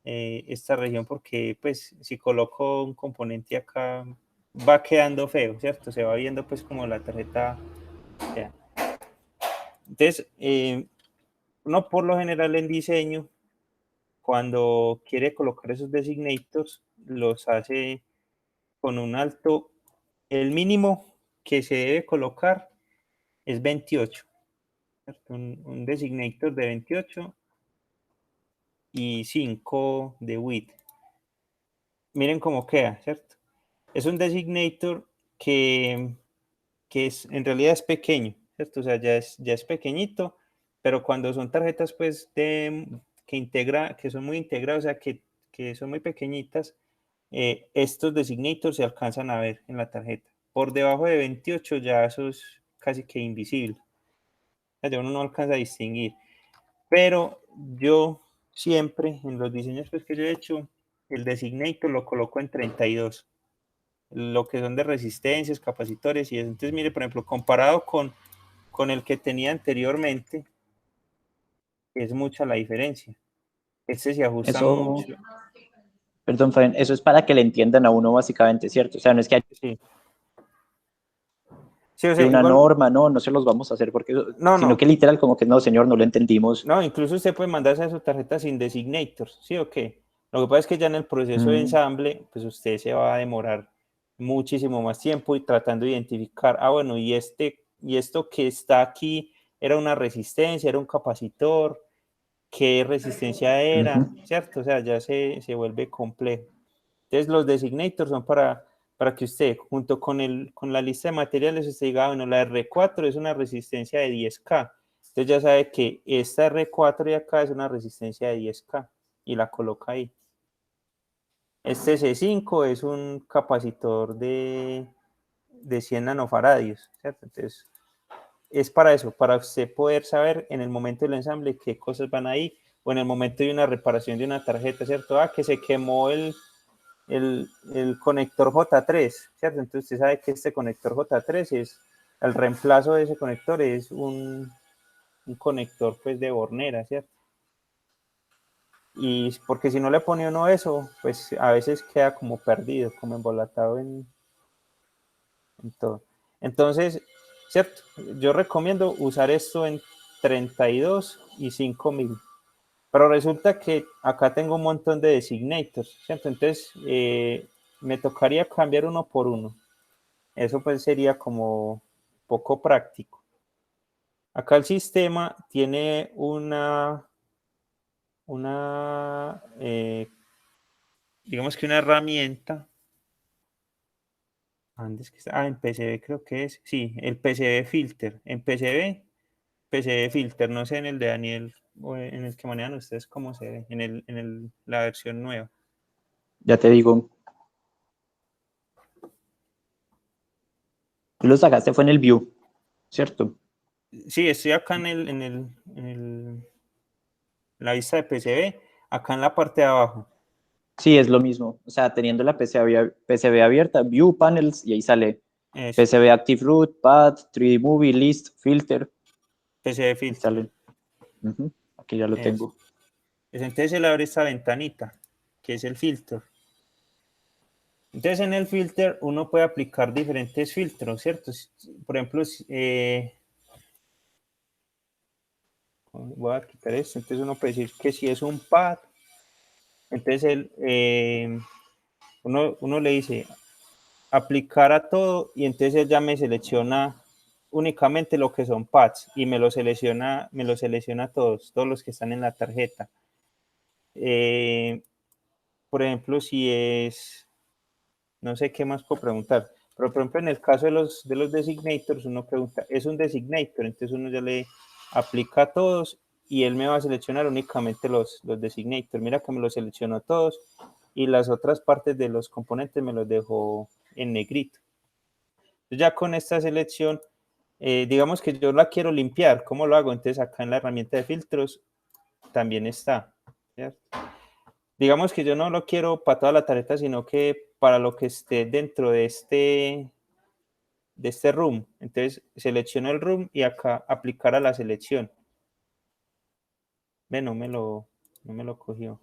esta región porque, pues, si coloco un componente acá, va quedando feo, ¿cierto? Se va viendo, pues, como la tarjeta. Ya. Entonces, uno por lo general en diseño, cuando quiere colocar esos designators, los hace con un alto. El mínimo que se debe colocar es 28. Un designator de 28 y 5 de width. Miren cómo queda, ¿cierto? Es un designator que en realidad es pequeño, ¿cierto? O sea, ya es pequeñito, pero cuando son tarjetas pues que son muy integradas, o sea, que son muy pequeñitas, estos designators se alcanzan a ver en la tarjeta. Por debajo de 28 ya eso es casi que invisible. O sea, ya uno no alcanza a distinguir. Pero yo siempre, en los diseños pues, que yo he hecho, el designator lo coloco en 32. Lo que son de resistencias, capacitores y eso. Entonces, mire, por ejemplo, comparado con el que tenía anteriormente, es mucha la diferencia. Este se ajusta Eso, mucho. perdón, Fabián, eso es para que le entiendan a uno básicamente, ¿cierto? O sea, no es que Sí. Sí, o sea, hay una igual, norma, no se los vamos a hacer porque, no, sino que no, literal como que no, señor, no lo entendimos. no, incluso usted puede mandarse a su tarjeta sin designators, ¿sí o qué? Lo que pasa es que ya en el proceso de Mm, ensamble, pues usted se va a demorar muchísimo más tiempo y tratando de identificar, bueno, y esto que está aquí era una resistencia, era un capacitor, qué resistencia era, ujú. ¿cierto? O sea, ya se vuelve complejo. Entonces, los designators son para que usted, junto con la lista de materiales, usted diga, bueno, la R4 es una resistencia de 10K. Entonces ya sabe que esta R4 de acá es una resistencia de 10K y la coloca ahí. Este C5 es un capacitor de 100 nanofaradios, ¿cierto? Entonces, es para eso, para usted poder saber en el momento del ensamble qué cosas van ahí, o en el momento de una reparación de una tarjeta, ¿cierto? Que se quemó el conector J3, ¿cierto? Entonces usted sabe que este conector J3 es, el reemplazo de ese conector es un conector pues de bornera, ¿cierto? Y porque si no le pone uno eso, pues a veces queda como perdido, como embolatado en todo. Entonces, ¿cierto? Yo recomiendo usar esto en 32 y 5000. Pero resulta que acá tengo un montón de designators, ¿cierto? Entonces, me tocaría cambiar uno por uno. Eso pues sería como poco práctico. Acá el sistema tiene digamos que una herramienta. Antes que está, en PCB creo que es. Sí, el PCB filter. En PCB filter, no sé en el de Daniel o en el que manejan ustedes cómo se ve, la versión nueva. Ya te digo, tú lo sacaste fue en el view, ¿cierto? Sí, estoy acá la vista de PCB, acá en la parte de abajo. Sí, es lo mismo. O sea, teniendo la PCB abierta, view panels, y ahí sale Eso, PCB Active Root, Path, 3D Movie, List, Filter, PCB y filter. sale. Ujú, aquí ya lo Eso. tengo. Entonces se le abre esta ventanita, que es el filtro. Entonces en el filter uno puede aplicar diferentes filtros, ¿cierto? Por ejemplo, voy a quitar esto, entonces uno puede decir que si es un pad, entonces uno le dice aplicar a todo y entonces él ya me selecciona únicamente lo que son pads y me lo selecciona todos los que están en la tarjeta. Por ejemplo, si es, no sé qué más puedo preguntar, pero por ejemplo en el caso de los designators, uno pregunta, ¿es un designator? Entonces uno ya le aplica a todos y él me va a seleccionar únicamente los designators. Mira que me los seleccionó todos y las otras partes de los componentes me los dejó en negrito. Entonces ya con esta selección, digamos que yo la quiero limpiar, ¿cómo lo hago? Entonces acá en la herramienta de filtros también está, ¿cierto? Digamos que yo no lo quiero para toda la tarjeta, sino que para lo que esté dentro de este room. Entonces selecciono el room y acá aplicar a la selección. Ve, no me lo cogió.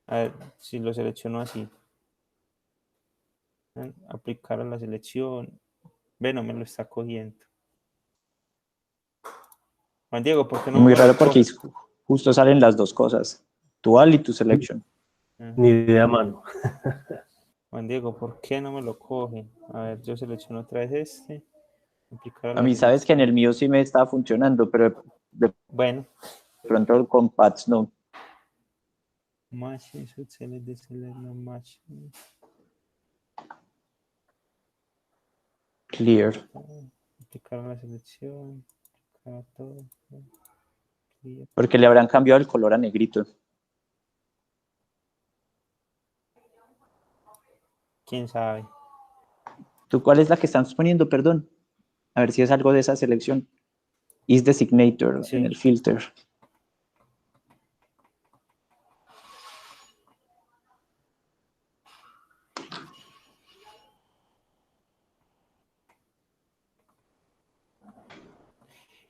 A ver si lo selecciono así. Aplicar a la selección. Ve, no me lo está cogiendo. Juan Diego, ¿por qué no Muy me lo raro porque coge? justo salen las dos cosas, tu all y tu selection. Ni idea, mano. Juan Diego, ¿por qué no me lo coge? A ver, yo selecciono otra vez este. Aplicar a A la mí sabes que en selección. el mío sí me está funcionando, pero de Bueno. pronto con pads no. Match, select the select no match. Clear. Aplicar a la selección. Aplicar a todo. Clear. Porque le habrán cambiado el color a negrito. ¿Quién sabe? ¿Tú cuál es la que estás poniendo? Perdón. A ver si es algo de esa selección. Is designator Sí. en el filter.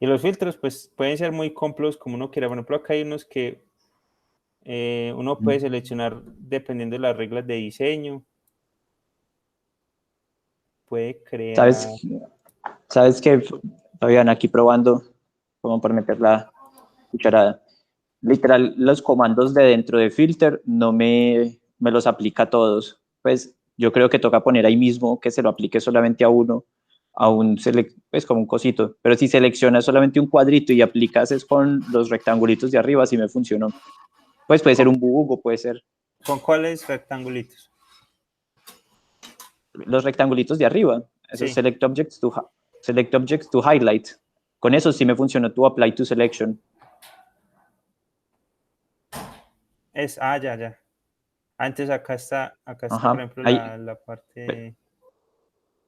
Y los filtros, pues, pueden ser muy complejos como uno quiera. Por ejemplo, acá hay unos que uno puede seleccionar dependiendo de las reglas de diseño. Puede crear... ¿Sabes qué, Fabián? Aquí probando, como por meter la cucharada. Literal, los comandos de dentro de filter no me los aplica a todos. Pues yo creo que toca poner ahí mismo que se lo aplique solamente a uno, pues como un cosito. Pero si seleccionas solamente un cuadrito y aplicas es con los rectangulitos de arriba, sí me funcionó. Pues puede ser un bug o puede ser ¿Con cuáles rectangulitos? los rectangulitos de arriba. Esos Sí. select objects to highlight. Con eso sí me funcionó tu apply to selection. Ya. Antes acá está, por Ajá. ejemplo, Ahí, la parte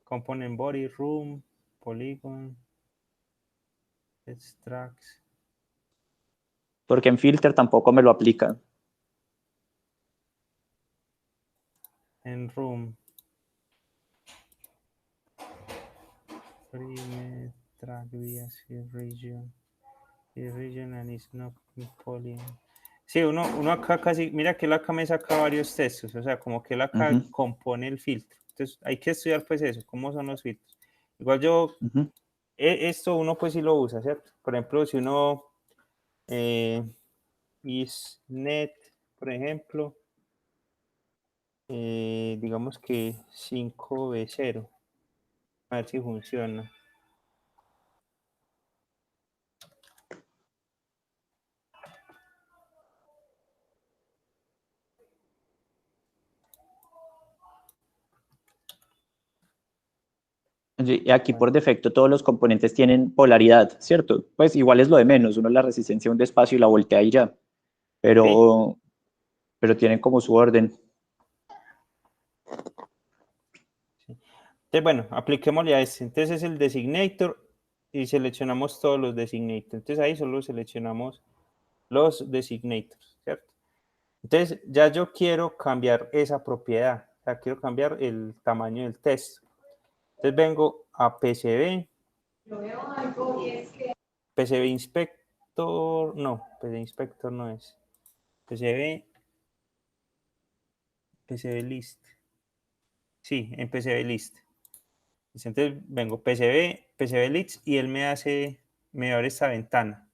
component body, room, polygon, extracts. porque en filter tampoco me lo aplica. En room. Frame, track vías y region. Y region and is not polygon. Sí, uno acá casi, mira que él acá me saca varios textos, o sea, como que él acá compone el filtro. Entonces hay que estudiar pues eso, cómo son los filtros. Igual yo, esto uno pues sí lo usa, ¿cierto? Por ejemplo, si uno isnet, por ejemplo, digamos que 5v0, a ver si funciona. Y aquí por defecto todos los componentes tienen polaridad, ¿cierto? Pues igual es lo de menos, uno la resistencia a un espacio y la voltea y ya, pero, Sí. pero tienen como su orden. Sí. Entonces, bueno, apliquémosle a este. Entonces es el designator y seleccionamos todos los designators. Entonces ahí solo seleccionamos los designators, ¿cierto? Entonces ya yo quiero cambiar esa propiedad, o sea, quiero cambiar el tamaño del texto. Entonces vengo a PCB, PCB Inspector, no, PCB Inspector no es, PCB List, sí, en PCB List. Entonces vengo PCB List y él me abre esta ventana.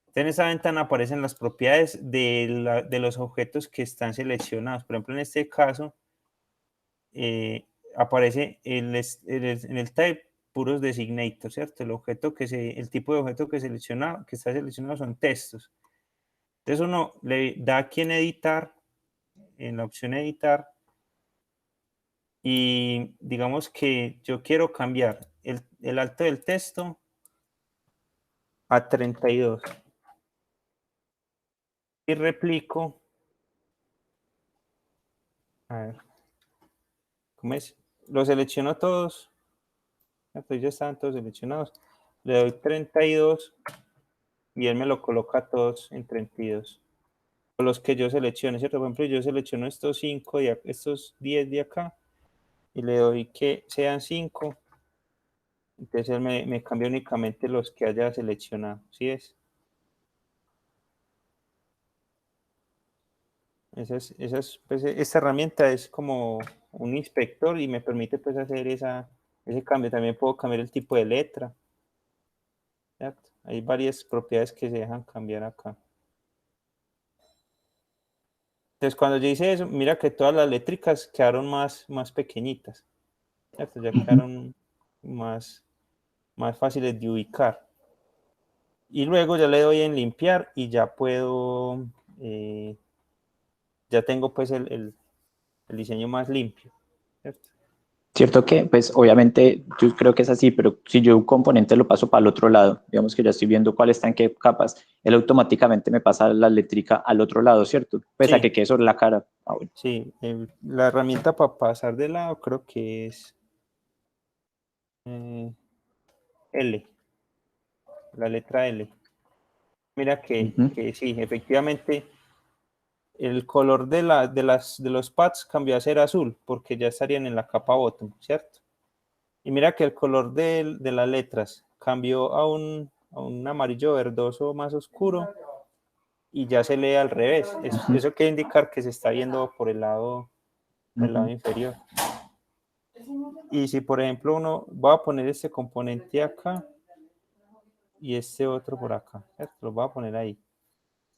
Entonces en esta ventana aparecen las propiedades de los objetos que están seleccionados. Por ejemplo, en este caso, aparece en el type puros designators, ¿cierto? El tipo de objeto que está seleccionado son textos. Entonces uno le da aquí en editar, en la opción editar, y digamos que yo quiero cambiar el alto del texto a 32 y replico, a ver, ¿cómo es? Los selecciono todos, pues ya están todos seleccionados, le doy 32 y él me lo coloca todos en 32. O los que yo seleccione, ¿cierto? Por ejemplo, yo selecciono estos 5 y estos 10 de acá y le doy que sean 5. Entonces él me cambia únicamente los que haya seleccionado, ¿sí es? Pues, esta herramienta es como un inspector y me permite pues hacer ese cambio. También puedo cambiar el tipo de letra, ¿cierto? Hay varias propiedades que se dejan cambiar acá. Entonces cuando yo hice eso, mira que todas las létricas quedaron más pequeñitas, ¿cierto? Ya quedaron más fáciles de ubicar. Y luego ya le doy en limpiar y ya puedo, ya tengo pues el diseño más limpio, ¿cierto? Cierto que, pues obviamente yo creo que es así, pero si yo un componente lo paso para el otro lado, digamos que ya estoy viendo cuál está en qué capas, él automáticamente me pasa la letrica al otro lado, ¿cierto? Pues a que Sí, quede sobre la cara. Ah, bueno. sí, la herramienta para pasar de lado creo que es L, la letra L. Mira Ujú. que sí, efectivamente el color de los pads cambió a ser azul porque ya estarían en la capa bottom, ¿cierto? Y mira que el color de las letras cambió a un amarillo verdoso más oscuro y ya se lee al revés. Eso quiere indicar que se está viendo por el lado inferior. Y si por ejemplo voy a poner este componente acá y este otro por acá, ¿cierto? Lo voy a poner ahí.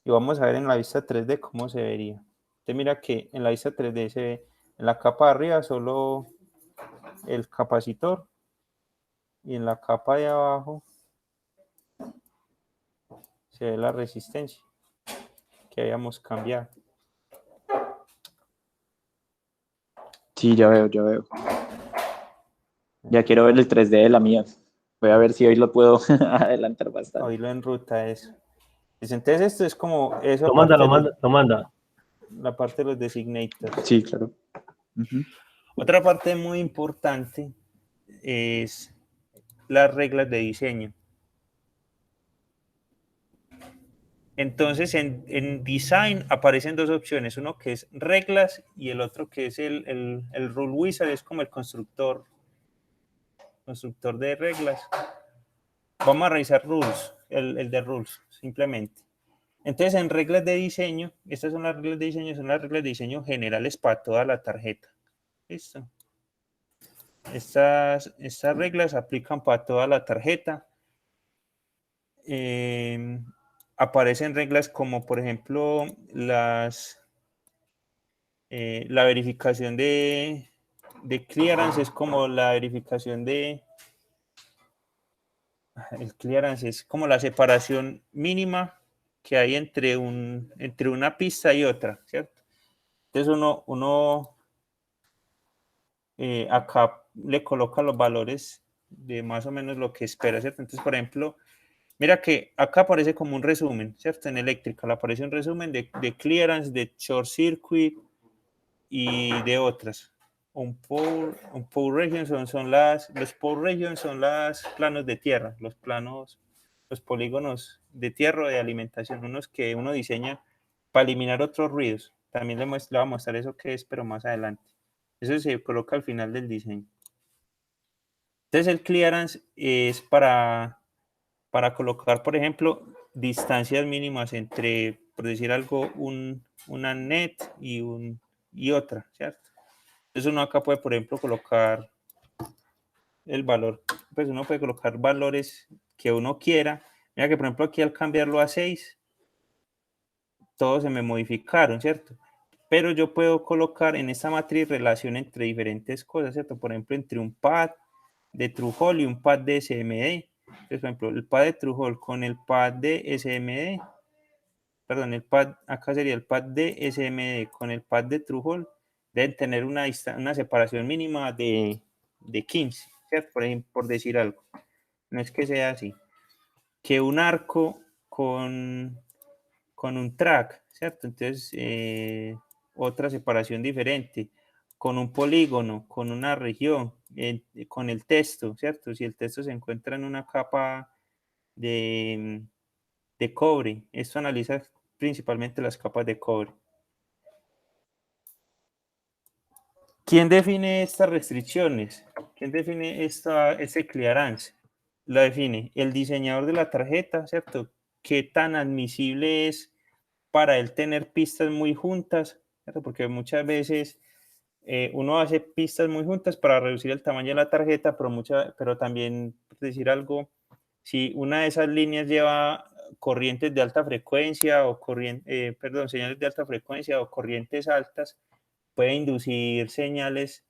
Y vamos a ver en la vista 3D cómo se vería. Entonces mira que en la vista 3D se ve en la capa de arriba solo el capacitor y en la capa de abajo se ve la resistencia que habíamos cambiado. Sí, ya veo, ya veo. Ya quiero ver el 3D de la mía. Voy a ver si hoy lo puedo adelantar bastante. Hoy lo enruta eso. Entonces esto es como eso Lo manda, aparte lo de manda, lo manda. la parte de los designators. Sí, claro. Otra parte muy importante es las reglas de diseño. Entonces, en design aparecen dos opciones, uno que es reglas y el otro que es el rule wizard, es como el constructor de reglas. Vamos a revisar rules, el de rules, simplemente. Entonces, en reglas de diseño, estas son las reglas de diseño, son las reglas de diseño generales para toda la tarjeta. ¿Listo? Estas reglas aplican para toda la tarjeta. Aparecen reglas como, por ejemplo, la verificación de clearance es como la verificación el clearance es como la separación mínima que hay entre una pista y otra, ¿cierto? Entonces uno acá le coloca los valores de más o menos lo que espera, ¿cierto? Entonces, por ejemplo, mira que acá aparece como un resumen, ¿cierto? En Electrical aparece un resumen de clearance, de short circuit y de otras. Un power region los power regions son los planos de tierra, los polígonos de tierra de alimentación, unos que uno diseña para eliminar otros ruidos. También le voy a mostrar eso que es, pero más adelante. Eso se coloca al final del diseño. Entonces el clearance es para colocar, por ejemplo, distancias mínimas entre, por decir algo, una net y otra, ¿cierto? Entonces uno acá puede, por ejemplo, colocar el valor, pues uno puede colocar valores que uno quiera. Mira que, por ejemplo, aquí al cambiarlo a 6, todos se me modificaron, ¿cierto? Pero yo puedo colocar en esta matriz relación entre diferentes cosas, ¿cierto? Por ejemplo, entre un pad de Through-Hole y un pad de SMD. Entonces, por ejemplo, el pad de Through-Hole con el pad de SMD, perdón, el pad, acá sería el pad de SMD con el pad de Through-Hole, deben tener una separación mínima de 15, ¿cierto? Por ejemplo, por decir algo. No es que sea así. Que un arco con un track, ¿cierto? Entonces, otra separación diferente. Con un polígono, con una región, con el texto, ¿cierto? Si el texto se encuentra en una capa de cobre, esto analiza principalmente las capas de cobre. ¿Quién define estas restricciones? ¿Quién define este clearance? La define el diseñador de la tarjeta, ¿cierto? ¿Qué tan admisible es para él tener pistas muy juntas? ¿Cierto? Porque muchas veces uno hace pistas muy juntas para reducir el tamaño de la tarjeta, pero también, por decir algo, si una de esas líneas lleva corrientes de alta frecuencia o señales de alta frecuencia o corrientes altas, puede inducir señales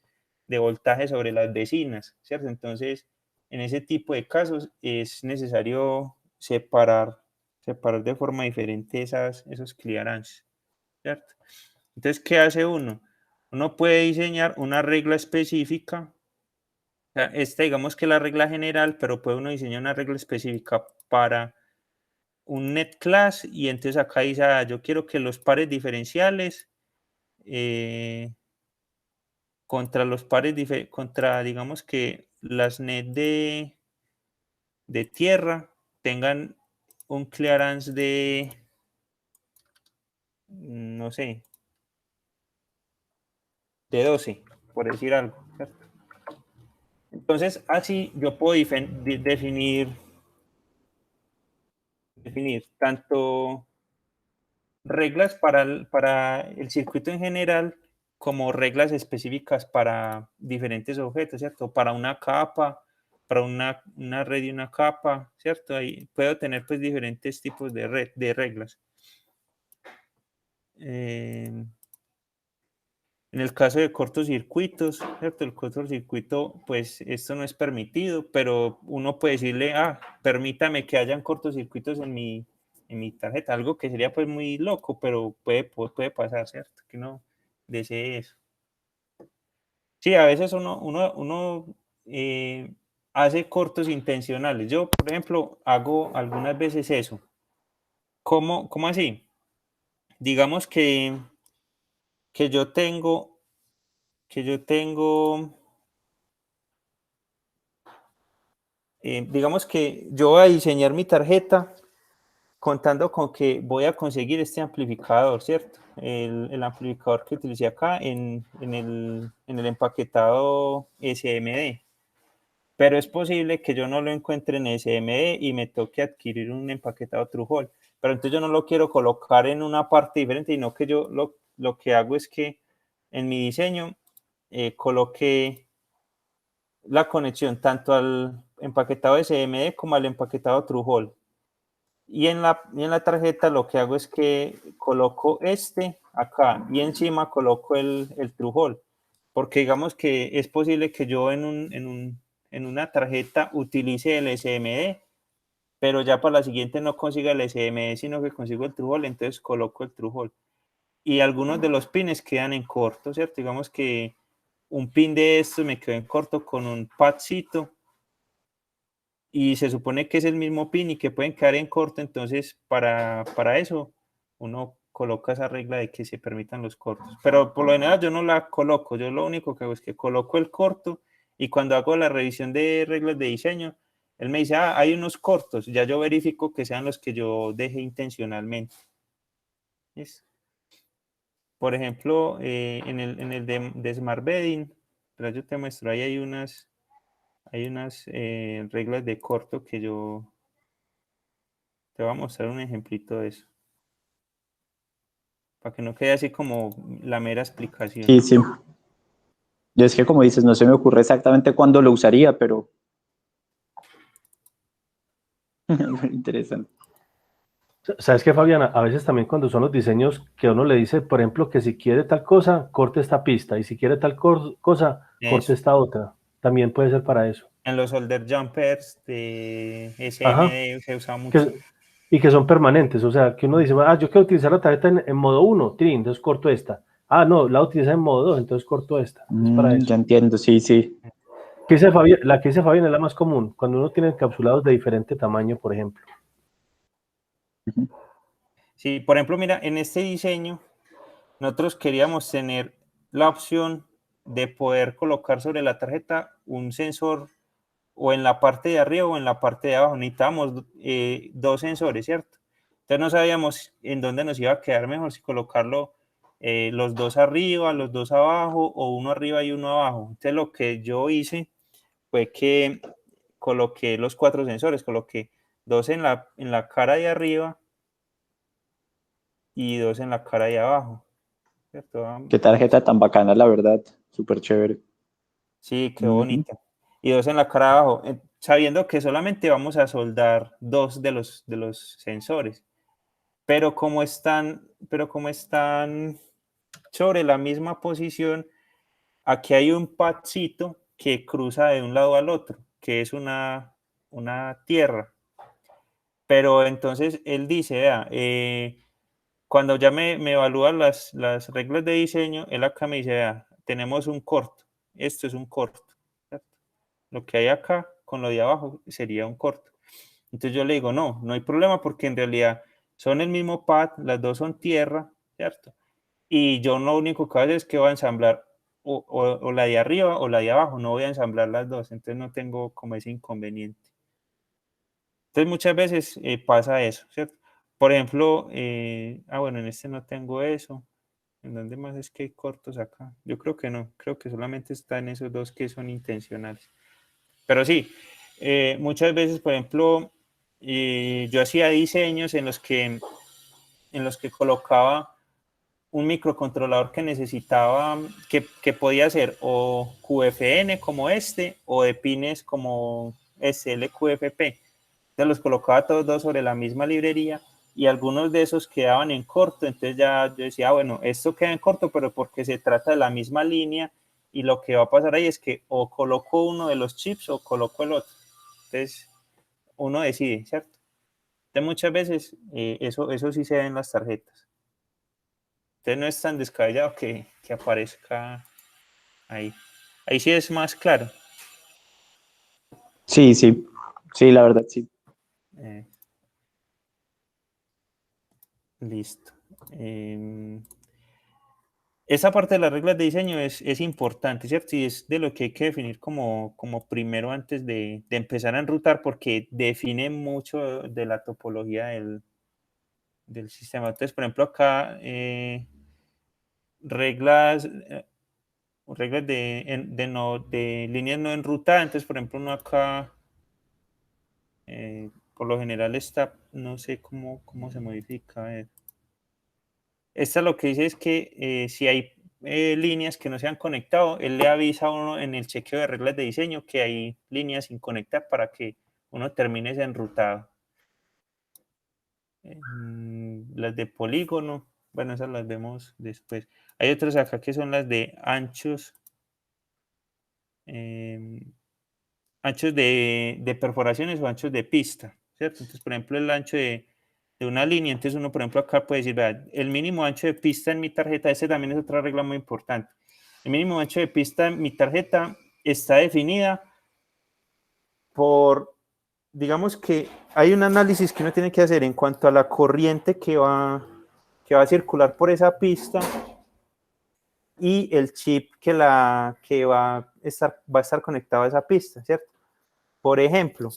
de voltaje sobre las vecinas, ¿cierto? Entonces, en ese tipo de casos es necesario separar de forma diferente esos clearances, ¿cierto? Entonces, ¿qué hace uno? Uno puede diseñar una regla específica. O sea, digamos que la regla general, pero puede uno diseñar una regla específica para un net class y entonces acá dice, yo quiero que los pares diferenciales contra digamos que las net de tierra tengan un clearance de, no sé, de 12, por decir algo, ¿cierto? Entonces, así yo puedo definir tanto reglas para el circuito en general como reglas específicas para diferentes objetos, ¿cierto? Para una capa, para una red y una capa, ¿cierto? Ahí puedo tener pues diferentes tipos de reglas. En el caso de cortocircuitos, ¿cierto? El cortocircuito, pues esto no es permitido, pero uno puede decirle, permítame que hayan cortocircuitos en mi tarjeta, algo que sería pues muy loco, pero puede pasar, ¿cierto? Que uno desee eso. Sí, a veces uno hace cortos intencionales. Yo, por ejemplo, hago algunas veces eso. ¿Cómo así? Digamos que yo tengo digamos que yo voy a diseñar mi tarjeta contando con que voy a conseguir este amplificador, ¿cierto? El amplificador que utilicé acá en el empaquetado SMD. Pero es posible que yo no lo encuentre en SMD y me toque adquirir un empaquetado Through-Hole. Pero entonces yo no lo quiero colocar en una parte diferente, sino que yo lo que hago es que en mi diseño coloque la conexión tanto al empaquetado SMD como al empaquetado Through-Hole. Y en la tarjeta lo que hago es que coloco acá y encima coloco el Through-Hole. Porque digamos que es posible que yo en una tarjeta utilice el SMD, pero ya para la siguiente no consiga el SMD, sino que consigo el Through-Hole, entonces coloco el Through-Hole. Y algunos de los pines quedan en corto, ¿cierto? Digamos que un pin de estos me quedó en corto con un padcito y se supone que es el mismo pin y que pueden quedar en corto, entonces para eso uno coloca esa regla de que se permitan los cortos. Pero por lo general yo no la coloco, yo lo único que hago es que coloco el corto y cuando hago la revisión de reglas de diseño, él me dice, hay unos cortos, ya yo verifico que sean los que yo dejé intencionalmente. ¿Sí? Por ejemplo, en el de Smart Bedding, pero yo te muestro, ahí hay unas reglas de corto que yo te voy a mostrar un ejemplito de eso. Para que no quede así como la mera explicación. Sí, sí. Yo es que como dices, no se me ocurre exactamente cuándo lo usaría, pero interesante. ¿Sabes qué, Fabiana? A veces también cuando son los diseños que uno le dice, por ejemplo, que si quiere tal cosa, corte esta pista, y si quiere tal cosa, corte esta otra. También puede ser para eso. En los solder jumpers de Ajá. SMD se usa mucho. Y que son permanentes, o sea, que uno dice, yo quiero utilizar la tarjeta en modo 1, entonces corto esta. No, la utiliza en modo 2, entonces corto esta. Es para eso. Ya entiendo, sí, sí. La que dice Fabián es la más común, cuando uno tiene encapsulados de diferente tamaño, por ejemplo. Ujú. Sí, por ejemplo, mira, en este diseño nosotros queríamos tener la opción de poder colocar sobre la tarjeta un sensor o en la parte de arriba o en la parte de abajo. Necesitábamos 2 sensores, ¿cierto? Entonces no sabíamos en dónde nos iba a quedar mejor, si colocarlo los 2 arriba, los 2 abajo o uno arriba y uno abajo. Entonces lo que yo hice fue que coloqué los 4 sensores, coloqué 2 en la cara de arriba y 2 en la cara de abajo, ¿cierto? Qué tarjeta tan bacana, la verdad. Súper chévere. Sí, qué Ujú. bonita. Y 2 en la cara de abajo, sabiendo que solamente vamos a soldar 2 de los sensores. Pero como están sobre la misma posición, aquí hay un padcito que cruza de un lado al otro, que es una tierra. Pero entonces él dice, vea, cuando ya me evalúa las reglas de diseño, él acá me dice, vea, tenemos un corto, esto es un corto, ¿cierto? Lo que hay acá con lo de abajo sería un corto. Entonces yo le digo, no hay problema porque en realidad son el mismo pad, las dos son tierra, ¿cierto? Y yo lo único que voy a hacer es que voy a ensamblar o la de arriba o la de abajo, no voy a ensamblar las dos, entonces no tengo como ese inconveniente. Entonces muchas veces pasa eso, ¿cierto? Por ejemplo, bueno, en este no tengo eso. ¿En dónde más es que hay cortos acá? Yo creo que no, creo que solamente está en esos dos que son intencionales. Pero sí, muchas veces, por ejemplo, yo hacía diseños en los que colocaba un microcontrolador que necesitaba, que podía ser o QFN como este, o de pines como SLQFP. Entonces los colocaba todos dos sobre la misma librería y algunos de esos quedaban en corto. Entonces ya yo decía, bueno, esto queda en corto, pero porque se trata de la misma línea y lo que va a pasar ahí es que o coloco uno de los chips o coloco el otro. Entonces uno decide, ¿cierto? Entonces muchas veces eso sí se ve en las tarjetas. Entonces no es tan descabellado que aparezca ahí. Ahí sí es más claro. Sí, sí. Sí, la verdad, sí. Eh, listo. Esa parte de las reglas de diseño es importante, ¿cierto? Y es de lo que hay que definir como primero antes de empezar a enrutar, porque define mucho de la topología del sistema. Entonces, por ejemplo, acá reglas, reglas de líneas no enrutadas. Entonces, por ejemplo, uno acá, por lo general está, no sé cómo se modifica. A ver. Esta lo que dice es que si hay líneas que no se han conectado, él le avisa a uno en el chequeo de reglas de diseño que hay líneas sin conectar para que uno termine ese enrutado. Las de polígono, bueno, esas las vemos después. Hay otras acá que son las de anchos, anchos de perforaciones o anchos de pista, ¿cierto? Entonces, por ejemplo, el ancho de una línea, entonces uno, por ejemplo, acá puede decir, vea, el mínimo ancho de pista en mi tarjeta, ese también es otra regla muy importante. El mínimo ancho de pista en mi tarjeta está definida por, digamos que hay un análisis que uno tiene que hacer en cuanto a la corriente que va a circular por esa pista y el chip que va a estar conectado a esa pista, ¿cierto? Por ejemplo,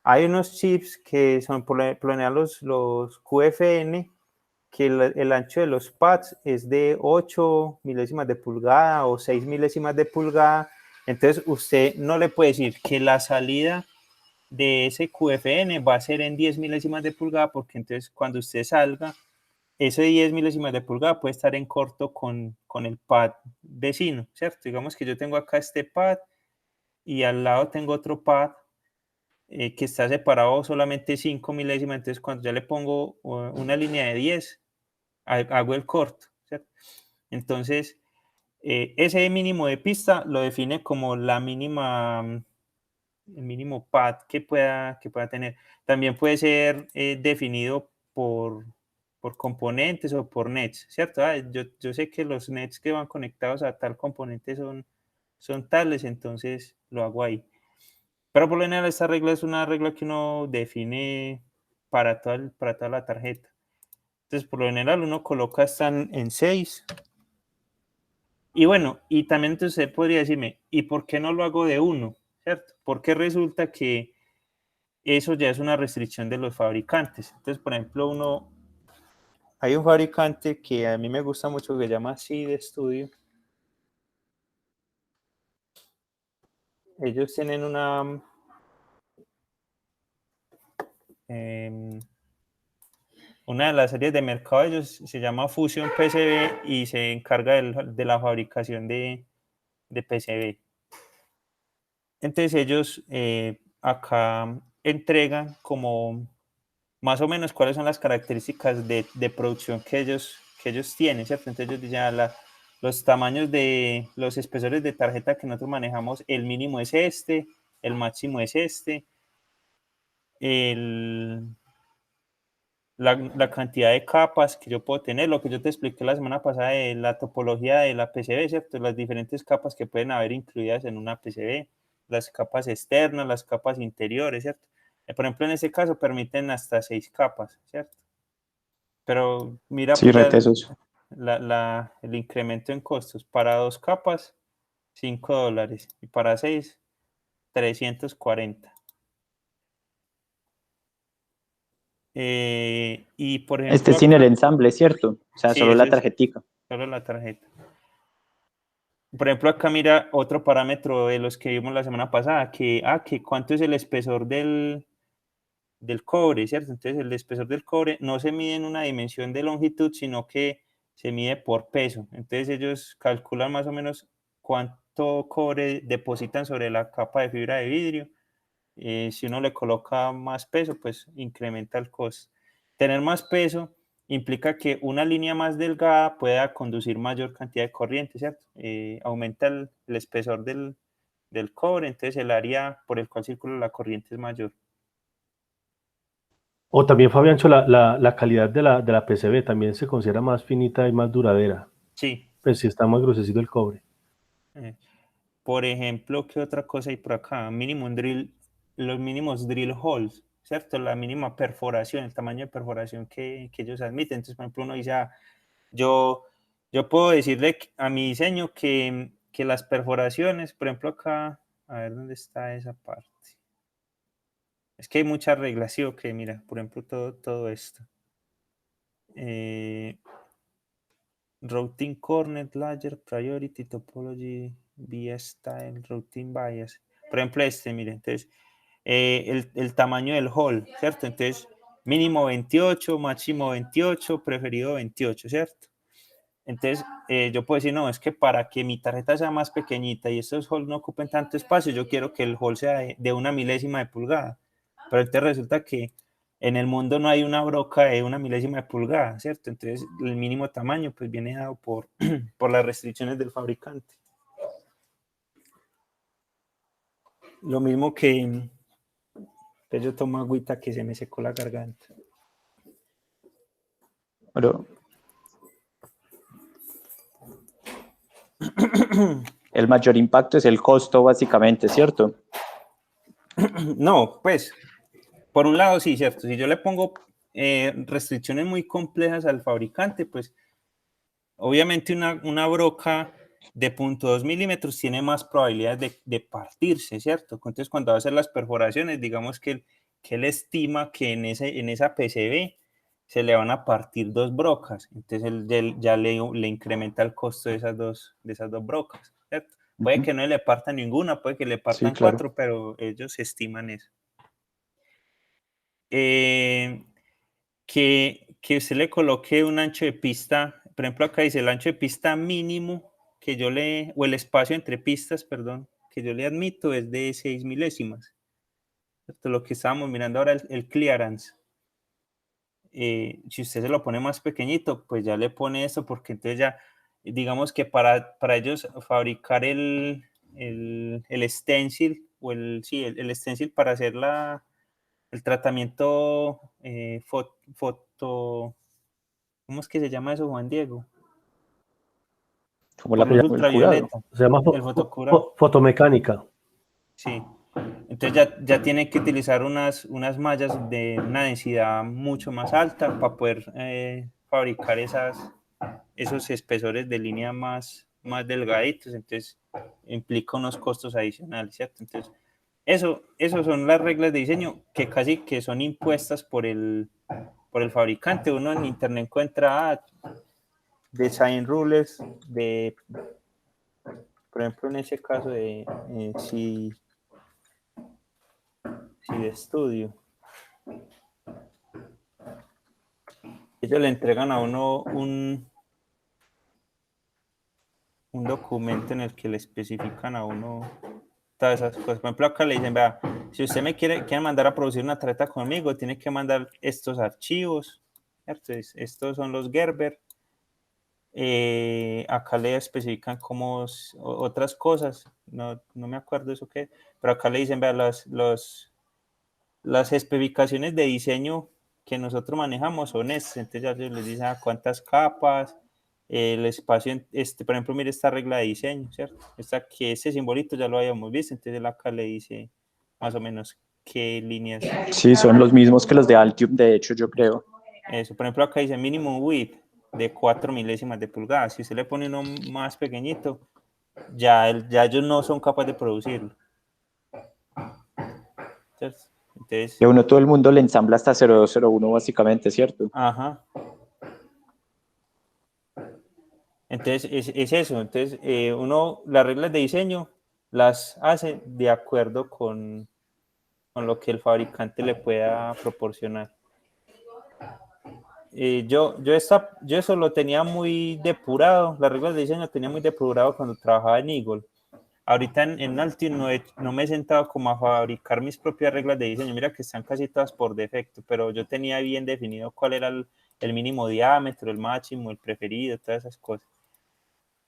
hay unos chips que son por lo general los QFN, que el ancho de los pads es de 8 milésimas de pulgada o 6 milésimas de pulgada. Entonces, usted no le puede decir que la salida de ese QFN va a ser en 10 milésimas de pulgada, porque entonces cuando usted salga, ese 10 milésimas de pulgada puede estar en corto con el pad vecino, ¿cierto? Digamos que yo tengo acá este pad y al lado tengo otro pad que está separado solamente 5 milésimas, entonces cuando ya le pongo una línea de 10, hago el corto, ¿cierto? Entonces, ese mínimo de pista lo define como la mínima mínimo pad que pueda tener. También puede ser definido por componentes o por nets, ¿cierto? Yo sé que los nets que van conectados a tal componente son tales, entonces lo hago ahí. Pero por lo general esta regla es una regla que uno define para toda la tarjeta. Entonces por lo general uno coloca están en 6. Y bueno, y también entonces usted podría decirme, ¿y por qué no lo hago de 1? ¿Cierto? Porque resulta que eso ya es una restricción de los fabricantes. Entonces, por ejemplo, hay un fabricante que a mí me gusta mucho que se llama Seeed Studio. Ellos tienen una de las series de mercado de ellos se llama Fusion PCB y se encarga de la fabricación de PCB. Entonces ellos acá entregan como más o menos cuáles son las características de producción que ellos tienen, ¿cierto? Entonces ellos dicen los tamaños de los espesores de tarjeta que nosotros manejamos, el mínimo es este, el máximo es este, la cantidad de capas que yo puedo tener, lo que yo te expliqué la semana pasada de la topología de la PCB, ¿cierto? Las diferentes capas que pueden haber incluidas en una PCB, las capas externas, las capas interiores, ¿cierto? Por ejemplo, en este caso permiten hasta 6 capas, ¿cierto? Pero mira, Sí, pues ya retesos. el incremento en costos. Para 2 capas, $5. Y para 6, 340. Y por Este ejemplo es sin el acá, ensamble, ¿cierto? O sea, sí, solo eso la es tarjetica. solo la tarjeta. Por ejemplo, acá mira otro parámetro de los que vimos la semana pasada, que cuánto es el espesor del cobre, ¿cierto? Entonces el espesor del cobre no se mide en una dimensión de longitud, sino que se mide por peso. Entonces ellos calculan más o menos cuánto cobre depositan sobre la capa de fibra de vidrio. Si uno le coloca más peso, pues incrementa el costo. Tener más peso implica que una línea más delgada pueda conducir mayor cantidad de corriente, ¿cierto? Aumenta el espesor del cobre, entonces el área por el cual circula la corriente es mayor. O también, Fabiancho, la calidad de la PCB también se considera más finita y más duradera. Sí. Pues si está más gruesecito el cobre. Por ejemplo, ¿qué otra cosa hay por acá? Los mínimos drill holes, ¿cierto? La mínima perforación, el tamaño de perforación que ellos admiten. Entonces, por ejemplo, uno dice, yo puedo decirle a mi diseño que las perforaciones, por ejemplo, acá, a ver dónde está esa parte. Es que hay muchas reglas, sí, ok, mira, por ejemplo, todo esto. Routing Cornet, Layer, Priority, Topology, via Style, Routing Bias. Por ejemplo, mire, entonces, el tamaño del hall, ¿cierto? Entonces, mínimo 28, máximo 28, preferido 28, ¿cierto? Entonces, yo puedo decir, no, es que para que mi tarjeta sea más pequeñita y estos halls no ocupen tanto espacio, yo quiero que el hall sea de 1 milésima de pulgada. Pero entonces resulta que en el mundo no hay una broca de 1 milésima de pulgada, ¿cierto? Entonces, el mínimo tamaño pues viene dado por las restricciones del fabricante. Lo mismo que pues yo tomo agüita que se me secó la garganta. Pero el mayor impacto es el costo, básicamente, ¿cierto? No, pues, por un lado sí, ¿cierto? Si yo le pongo restricciones muy complejas al fabricante, pues obviamente una broca de 0.2 milímetros tiene más probabilidades de partirse, ¿cierto? Entonces cuando va a hacer las perforaciones, digamos que él estima que en esa PCB se le van a partir 2 brocas, entonces él ya le incrementa el costo de esas dos brocas, ¿cierto? Puede que no le parta ninguna, puede que le partan Sí, claro. 4, pero ellos estiman eso. Que usted le coloque un ancho de pista, por ejemplo acá dice el ancho de pista mínimo o el espacio entre pistas, perdón, que yo le admito es de 6 milésimas. Esto es lo que estábamos mirando ahora, el clearance. Si usted se lo pone más pequeñito, pues ya le pone esto, porque entonces ya, digamos que para ellos fabricar el stencil sí, el stencil para hacer el tratamiento foto, ¿cómo es que se llama eso, Juan Diego? como Por luz el curado. ultravioleta, Se llama el fotocurado. fotomecánica. Sí. Entonces ya tiene que utilizar unas mallas de una densidad mucho más alta para poder fabricar esos espesores de línea más delgaditos. Entonces implica unos costos adicionales, ¿cierto? Entonces eso son las reglas de diseño que casi que son impuestas por el fabricante. Uno en internet encuentra design rules por ejemplo, en ese caso si de estudio. Ellos le entregan a uno un documento en el que le especifican a uno todas esas cosas. Por ejemplo, acá le dicen, vea, si usted me quiere mandar a producir una tarjeta conmigo, tiene que mandar estos archivos, ¿cierto? Estos son los Gerber. Acá le especifican como otras cosas, no me acuerdo eso qué, pero acá le dicen, vea, las especificaciones de diseño que nosotros manejamos son estas. Entonces ya ellos les dicen cuántas capas, el espacio, por ejemplo, mire esta regla de diseño, ¿cierto? Que ese simbolito ya lo habíamos visto, entonces acá le dice más o menos qué líneas. Sí, son los mismos que los de Altium, de hecho, yo creo. Eso, por ejemplo, acá dice mínimo width de 4 milésimas de pulgada. Si usted le pone uno más pequeñito, ya ellos no son capaces de producirlo. ¿Cierto? Entonces, Y a uno todo el mundo le ensambla hasta 0201 básicamente, ¿cierto? ajá. Entonces, es eso. Entonces, uno las reglas de diseño las hace de acuerdo con lo que el fabricante le pueda proporcionar. Yo eso lo tenía muy depurado, las reglas de diseño tenía muy depurado cuando trabajaba en Eagle. Ahorita en Altium no me he sentado como a fabricar mis propias reglas de diseño. Mira que están casi todas por defecto, pero yo tenía bien definido cuál era el mínimo diámetro, el máximo, el preferido, todas esas cosas.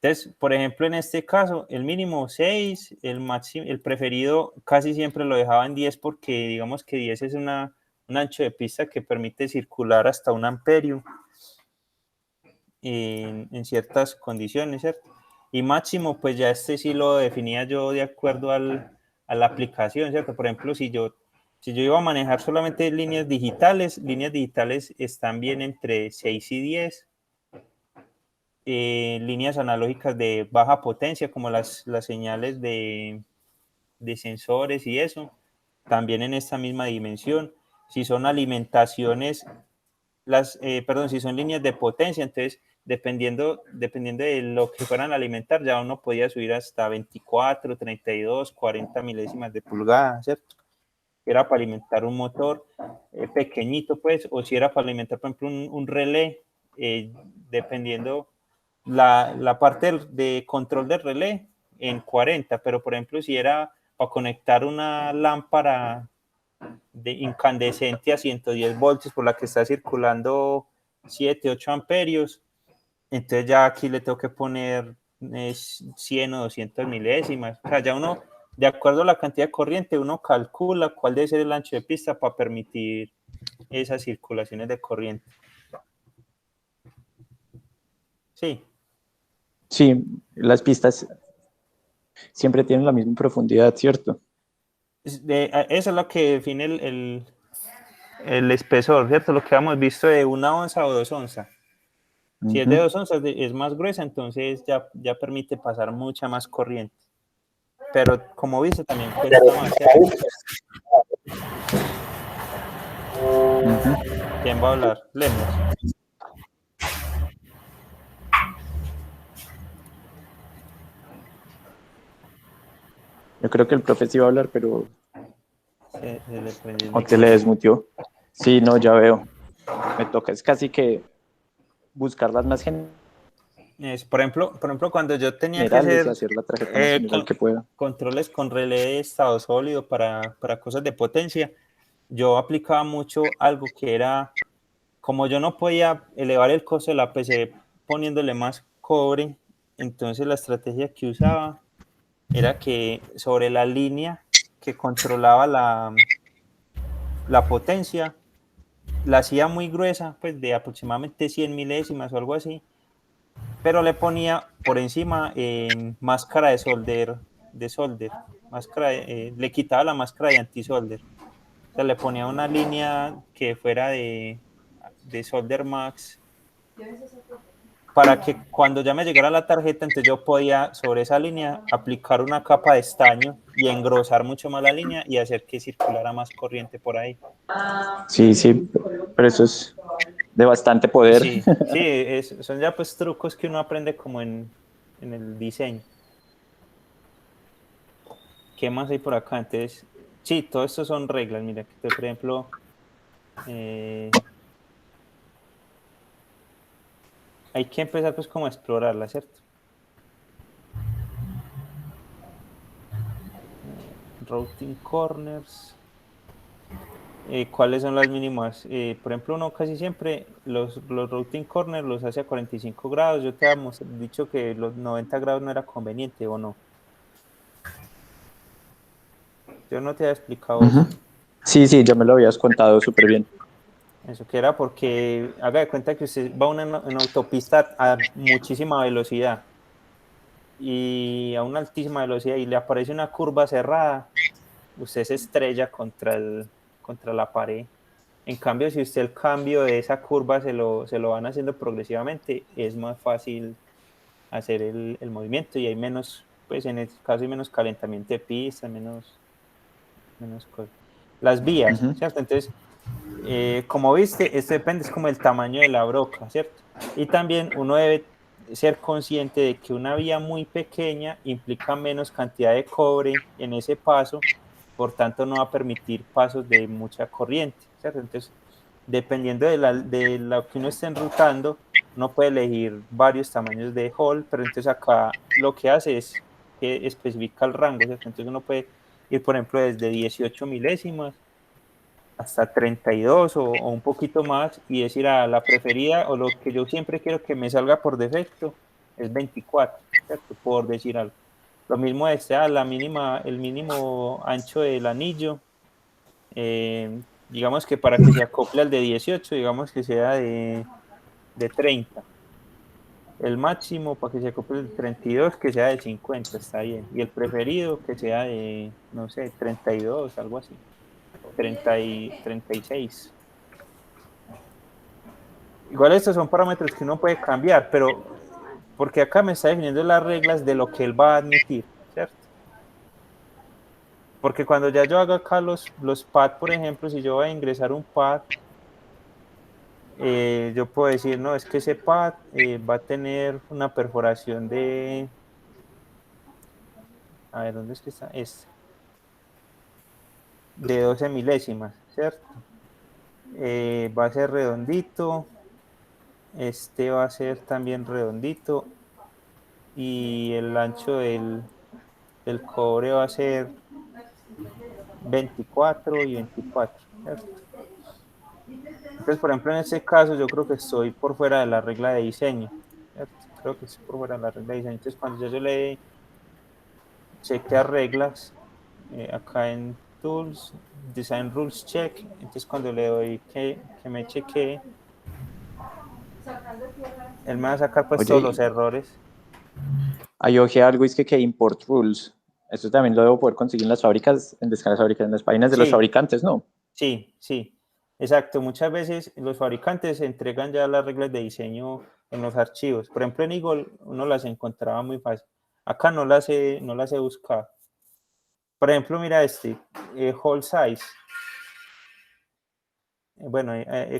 Entonces, por ejemplo, en este caso, el mínimo 6, el máximo, el preferido casi siempre lo dejaba en 10 porque digamos que 10 es un ancho de pista que permite circular hasta 1 amperio en ciertas condiciones, ¿cierto? Y máximo, pues ya sí lo definía yo de acuerdo a la aplicación, ¿cierto? Por ejemplo, si yo iba a manejar solamente líneas digitales están bien entre 6 y 10. Líneas analógicas de baja potencia, como las señales de sensores y eso, también en esta misma dimensión. Si son alimentaciones, si son líneas de potencia, entonces dependiendo de lo que fueran a alimentar, ya uno podía subir hasta 24, 32, 40 milésimas de pulgada, ¿cierto? Era para alimentar un motor pequeñito, pues, o si era para alimentar, por ejemplo, un relé, dependiendo la parte de control del relé en 40, pero por ejemplo, si era para conectar una lámpara de incandescente a 110 voltios por la que está circulando 7, 8 amperios, entonces ya aquí le tengo que poner 100 o 200 milésimas. O sea, ya uno, de acuerdo a la cantidad de corriente, uno calcula cuál debe ser el ancho de pista para permitir esas circulaciones de corriente. Sí. Sí, las pistas siempre tienen la misma profundidad, ¿cierto? Eso es lo que define el espesor, ¿cierto? Lo que hemos visto de 1 onza o 2 onzas. Si es de 2 onzas es más gruesa, entonces ya permite pasar mucha más corriente. Pero como viste, también cuesta más, ¿cierto? ¿Quién va a hablar? Lemos. Yo creo que el profe sí iba a hablar, pero Se le prendió el o se le micrófono. desmutió. Sí, no, ya veo. Me toca, es casi que buscar las más Por ejemplo, cuando yo tenía que generales y hacer hacer la tarjeta más general que pueda. controles con relé de estado sólido para cosas de potencia, yo aplicaba mucho algo que era, como yo no podía elevar el costo de la PC poniéndole más cobre, entonces la estrategia que usaba era que sobre la línea que controlaba la potencia, la hacía muy gruesa, pues de aproximadamente 100 milésimas o algo así, pero le ponía por encima máscara de solder, máscara le quitaba la máscara de anti-solder. O sea, le ponía una línea que fuera de Solder Max para que cuando ya me llegara la tarjeta, entonces yo podía sobre esa línea aplicar una capa de estaño y engrosar mucho más la línea y hacer que circulara más corriente por ahí. Sí, sí, pero eso es de bastante poder. Sí, sí, son ya pues trucos que uno aprende como en el diseño. ¿Qué más hay por acá? Entonces, sí, todo esto son reglas. Mira, que por ejemplo, hay que empezar pues como a explorarla, ¿cierto? Routing corners. ¿Cuáles son las mínimas? Por ejemplo, uno casi siempre los routing corners los hace a 45 grados. Yo te había dicho que los 90 grados no era conveniente, ¿o no? Yo no te había explicado eso. Sí, sí, ya me lo habías contado súper bien. Eso que era porque haga de cuenta que usted va en autopista a muchísima velocidad y a una altísima velocidad y le aparece una curva cerrada, usted se estrella contra la pared. En cambio, si usted el cambio de esa curva se lo van haciendo progresivamente, es más fácil hacer el movimiento y hay menos, pues en este caso hay menos calentamiento de pista, menos cosas. Las vías, ¿cierto? Entonces, como viste, esto depende, es como el tamaño de la broca, ¿cierto? Y también uno debe ser consciente de que una vía muy pequeña implica menos cantidad de cobre en ese paso, por tanto no va a permitir pasos de mucha corriente, ¿cierto? Entonces, dependiendo de lo que uno esté enrutando, uno puede elegir varios tamaños de hole, pero entonces acá lo que hace es que especifica el rango, ¿cierto? Entonces uno puede ir, por ejemplo, desde 18 milésimas hasta 32 o un poquito más y decir a la preferida o lo que yo siempre quiero que me salga por defecto es 24, ¿cierto? Por decir algo. Lo mismo desea la mínima, el mínimo ancho del anillo, digamos que para que se acople al de 18, digamos que sea de 30. El máximo para que se acople el 32, que sea de 50, está bien. Y el preferido que sea de, no sé, 32, algo así. 36. Igual estos son parámetros que uno puede cambiar, pero porque acá me está definiendo las reglas de lo que él va a admitir, ¿cierto? Porque cuando ya yo haga acá los pad, por ejemplo, si yo voy a ingresar un pad, yo puedo decir, no, es que ese pad va a tener una perforación de, a ver, ¿dónde es que está? De 12 milésimas, ¿cierto? Va a ser redondito, este va a ser también redondito y el ancho del cobre va a ser 24 y 24, ¿cierto? Entonces, por ejemplo, en este caso yo creo que estoy por fuera de la regla de diseño, ¿cierto? Creo que estoy por fuera de la regla de diseño. Entonces, cuando yo le cheque a reglas, acá en Tools, Design Rules Check, entonces cuando le doy que me chequee, él me va a sacar pues todos los Oye, errores. ahí ojé algo, es que import rules. Eso también lo debo poder conseguir en las fábricas, en las páginas de los Sí, fabricantes, ¿no? sí, sí, exacto. Muchas veces los fabricantes entregan ya las reglas de diseño en los archivos. Por ejemplo, en Eagle uno las encontraba muy fácil. Acá no las he buscado. Por ejemplo, mira este, whole size. Bueno,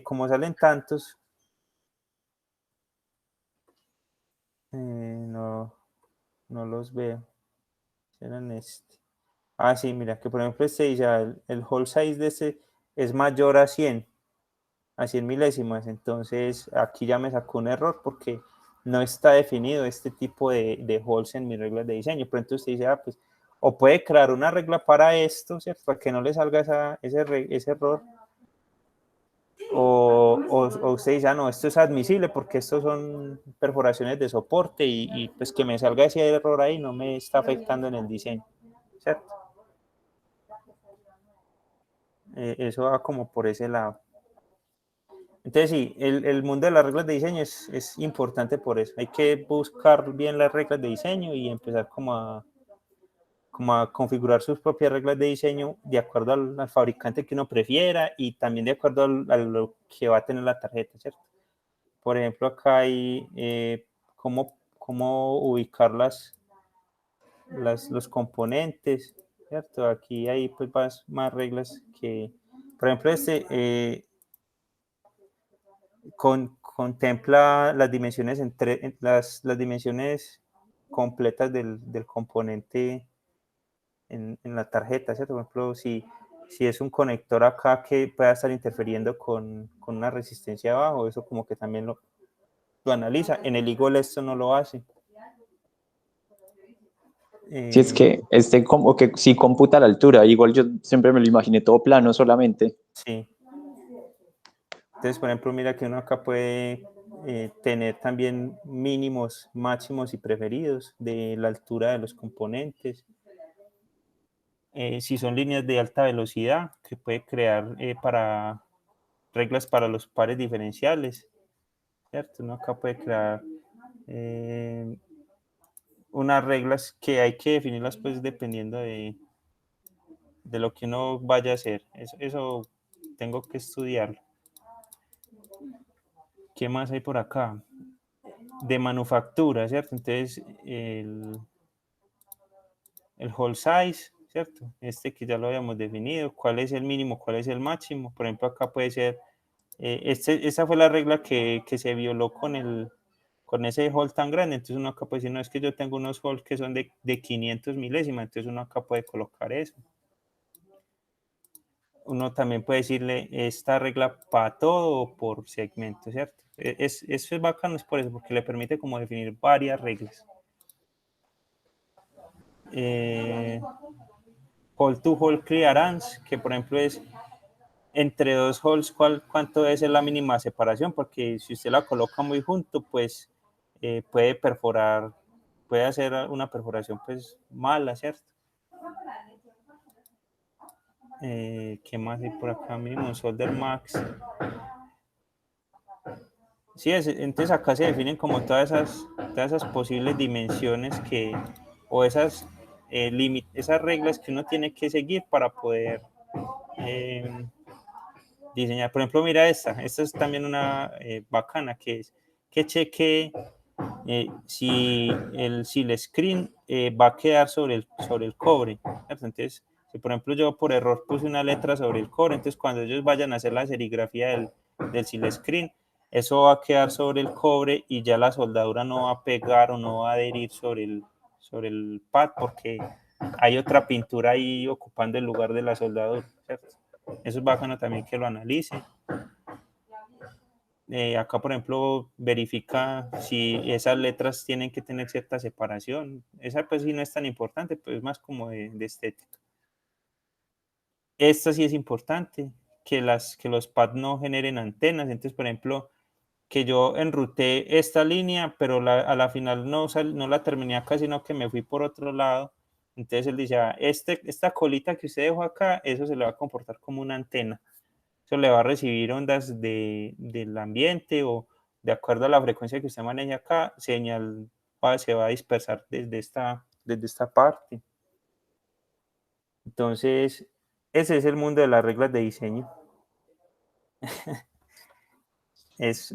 como salen tantos, no, no los veo. Eran este. Ah, sí, mira, que por ejemplo este dice, el whole size de este es mayor a 100 milésimas. Entonces aquí ya me sacó un error porque no está definido este tipo de holes en mis reglas de diseño. Pero entonces usted dice, ah, pues, o puede crear una regla para esto, ¿cierto? Para que no le salga ese error. O usted dice, ah, no, esto es admisible porque estos son perforaciones de soporte y pues que me salga ese error ahí no me está afectando en el diseño, ¿cierto? Eso va como por ese lado. Entonces sí, el mundo de las reglas de diseño es importante por eso. Hay que buscar bien las reglas de diseño y empezar como a configurar sus propias reglas de diseño de acuerdo al fabricante que uno prefiera y también de acuerdo a lo que va a tener la tarjeta, ¿cierto? Por ejemplo, acá hay cómo ubicar los componentes, ¿cierto? Aquí hay pues más reglas que, por ejemplo, contempla las dimensiones, las dimensiones completas del componente en la tarjeta, ¿cierto? Por ejemplo, si es un conector acá que pueda estar interfiriendo con una resistencia abajo, eso como que también lo analiza. En el Eagle esto no lo hace. Si es que como que sí computa la altura, igual yo siempre me lo imaginé todo plano solamente. Sí. Entonces, por ejemplo, mira que uno acá puede tener también mínimos, máximos y preferidos de la altura de los componentes. Si son líneas de alta velocidad, que puede crear reglas para los pares diferenciales, ¿cierto? Uno acá puede crear unas reglas que hay que definirlas pues dependiendo de lo que uno vaya a hacer. Eso tengo que estudiarlo. ¿Qué más hay por acá? De manufactura, ¿cierto? Entonces, el whole size, ¿cierto? Que ya lo habíamos definido, cuál es el mínimo, cuál es el máximo. Por ejemplo, acá puede ser, esa fue la regla que se violó con ese hall tan grande. Entonces uno acá puede decir, no, es que yo tengo unos halls que son de 500 milésimas, entonces uno acá puede colocar eso. Uno también puede decirle esta regla para todo o por segmento, ¿cierto? Eso es bacano, es por eso, porque le permite como definir varias reglas. Hall to hall clearance, que por ejemplo es entre dos halls, cuánto es la mínima separación, porque si usted la coloca muy junto, pues puede perforar, puede hacer una perforación pues mala, ¿cierto? ¿Qué más hay por acá? Mínimo solder max. Sí, entonces acá se definen como todas esas posibles dimensiones o esas reglas que uno tiene que seguir para poder diseñar. Por ejemplo, mira esta es también una bacana, que es que cheque si el screen va a quedar sobre el cobre, ¿cierto? Entonces, si por ejemplo yo por error puse una letra sobre el cobre, entonces cuando ellos vayan a hacer la serigrafía del seal screen, eso va a quedar sobre el cobre y ya la soldadura no va a pegar o no va a adherir sobre el pad porque hay otra pintura ahí ocupando el lugar de la soldadura, ¿cierto? Eso es bacano también que lo analice. Acá, por ejemplo, verifica si esas letras tienen que tener cierta separación. Esa pues sí no es tan importante, pues es más como de estética. Esta sí es importante, que los pads no generen antenas. Entonces, por ejemplo, que yo enruté esta línea, pero a la final no la terminé acá, sino que me fui por otro lado. Entonces él dice, esta colita que usted dejó acá, eso se le va a comportar como una antena. Eso le va a recibir ondas del ambiente o de acuerdo a la frecuencia que usted maneja acá, señal se va a dispersar desde esta parte. Entonces, ese es el mundo de las reglas de diseño. Es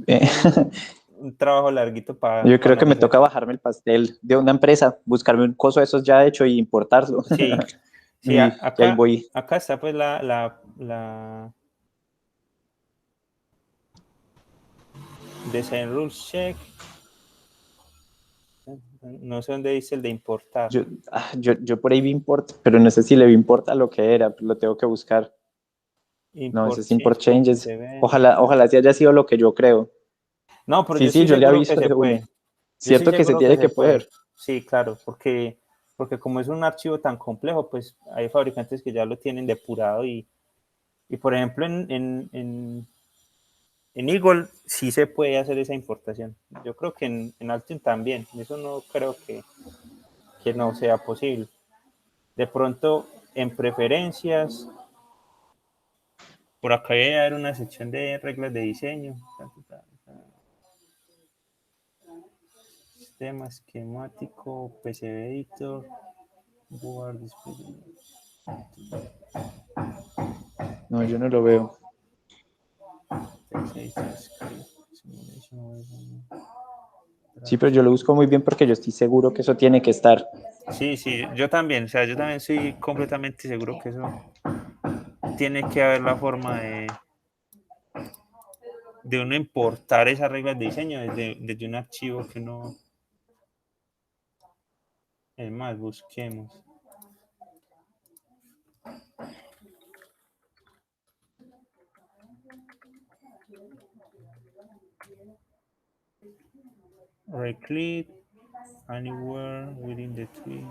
un trabajo larguito para Yo creo que me analizar. toca bajarme el pastel de una empresa, buscarme un coso de esos ya hecho y importarlo. Sí, sí, y ahí voy. acá está pues la Design Rules Check. No sé dónde dice el de importar. Yo por ahí vi import, pero no sé si le vi import a lo que era, lo tengo que buscar. No, ese Import es import changes. change.event. Ojalá sí haya sido lo que yo creo. No, pero yo Sí, estoy yo le seguro que aviso se de una. puede. Yo estoy Cierto que se seguro que tiene se que puede. poder. Sí, claro, porque como es un archivo tan complejo, pues hay fabricantes que ya lo tienen depurado y por ejemplo, en Eagle sí se puede hacer esa importación. Yo creo que en Altium también. Eso no creo que no sea posible. De pronto, en preferencias, Por acá debe haber una sección de reglas de diseño. Sistema esquemático, PCB Editor, Board Display. No, yo no lo veo. Sí, pero yo lo busco muy bien porque yo estoy seguro que eso tiene que estar. Sí, sí, yo también, o sea, yo también estoy completamente seguro que eso tiene que haber la forma de uno importar esas reglas de diseño desde un archivo que no... Es más, busquemos. Right click anywhere within the tree.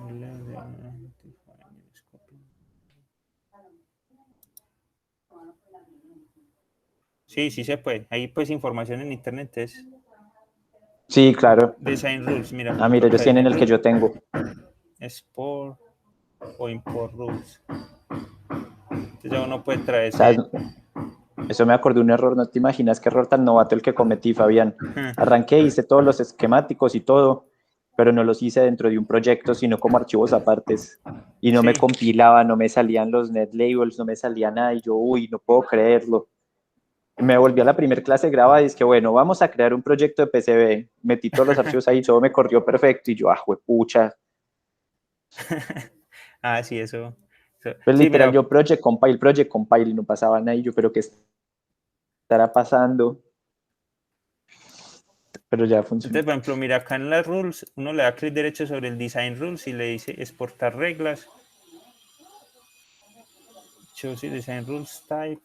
Sí, sí se puede. Ahí pues información en internet es Sí, claro. design rules. Mira, por Ah, ejemplo, mira, ellos acá dice tienen el que yo tengo. export o import rules. Entonces ya uno puede traerse. ¿Sabes? Eso me acordé de un error, no te imaginas qué error tan novato el que cometí, Fabián. Arranqué, hice todos los esquemáticos y todo, pero no los hice dentro de un proyecto, sino como archivos apartes. Y no me Sí. compilaba, no me salían los net labels, no me salía nada. Y yo, uy, no puedo creerlo. Me volví a la primera clase grabada y es que, bueno, vamos a crear un proyecto de PCB. Metí todos los archivos ahí, todo me corrió perfecto. Y yo, juepucha. Ah, sí, eso. Pues Sí, literal, mira, yo project compile, y no pasaba nada. Y yo, pero ¿qué estará pasando? Pero ya funcionó. entonces, por ejemplo, mira, acá en las rules, uno le da clic derecho sobre el design rules y le dice exportar reglas. Choose design rules type.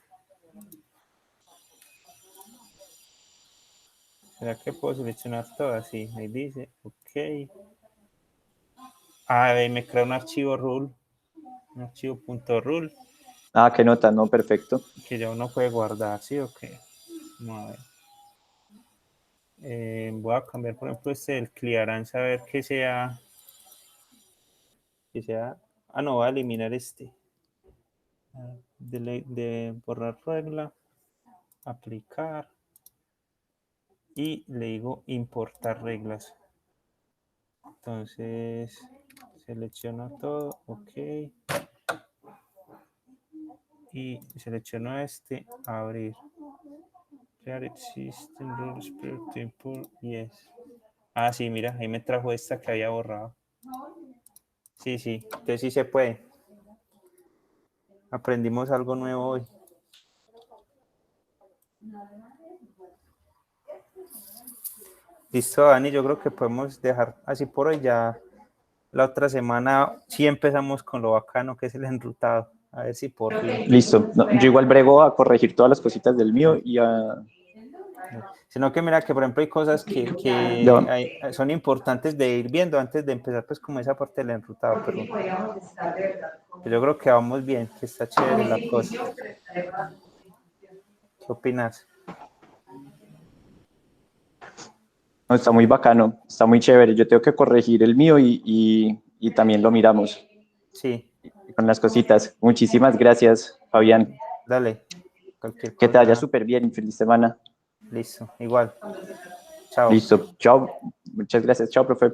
¿Será que puedo seleccionar todas? Sí, ahí dice, ok. Ah, ahí me crea un archivo rule, un archivo .rule Ah, qué nota, no, perfecto. que ya uno puede guardar, ¿sí o qué? Vamos a ver. Voy a cambiar, por ejemplo, este del clearance, a ver que sea, no, voy a eliminar este. De borrar regla, aplicar y le digo importar reglas. Entonces, selecciono todo, ok. Y selecciono este, abrir. Create system rules, import, yes. Ah, sí, mira, ahí me trajo esta que había borrado. Sí, sí, entonces sí se puede. Aprendimos algo nuevo hoy. Listo, Dani, yo creo que podemos dejar así por hoy. Ya la otra semana sí empezamos con lo bacano que es el enrutado. A ver si por fin. Listo. No, yo igual brego a corregir todas las cositas del mío y a... Sino que mira que por ejemplo hay cosas son importantes de ir viendo antes de empezar pues como esa parte del enrutado, pero yo creo que vamos bien, que está chévere la cosa. ¿Qué opinas? No, está muy bacano, está muy chévere. Yo tengo que corregir el mío y también lo miramos Sí, con las cositas. Muchísimas gracias, Fabián. dale, cualquier Que te vaya cosa, súper bien. Feliz semana. listo, igual, chao. Listo. Chao. Muchas gracias. Chao, profe.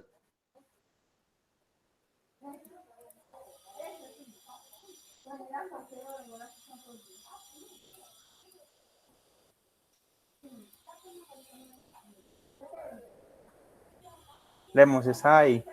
Lemos, está ahí.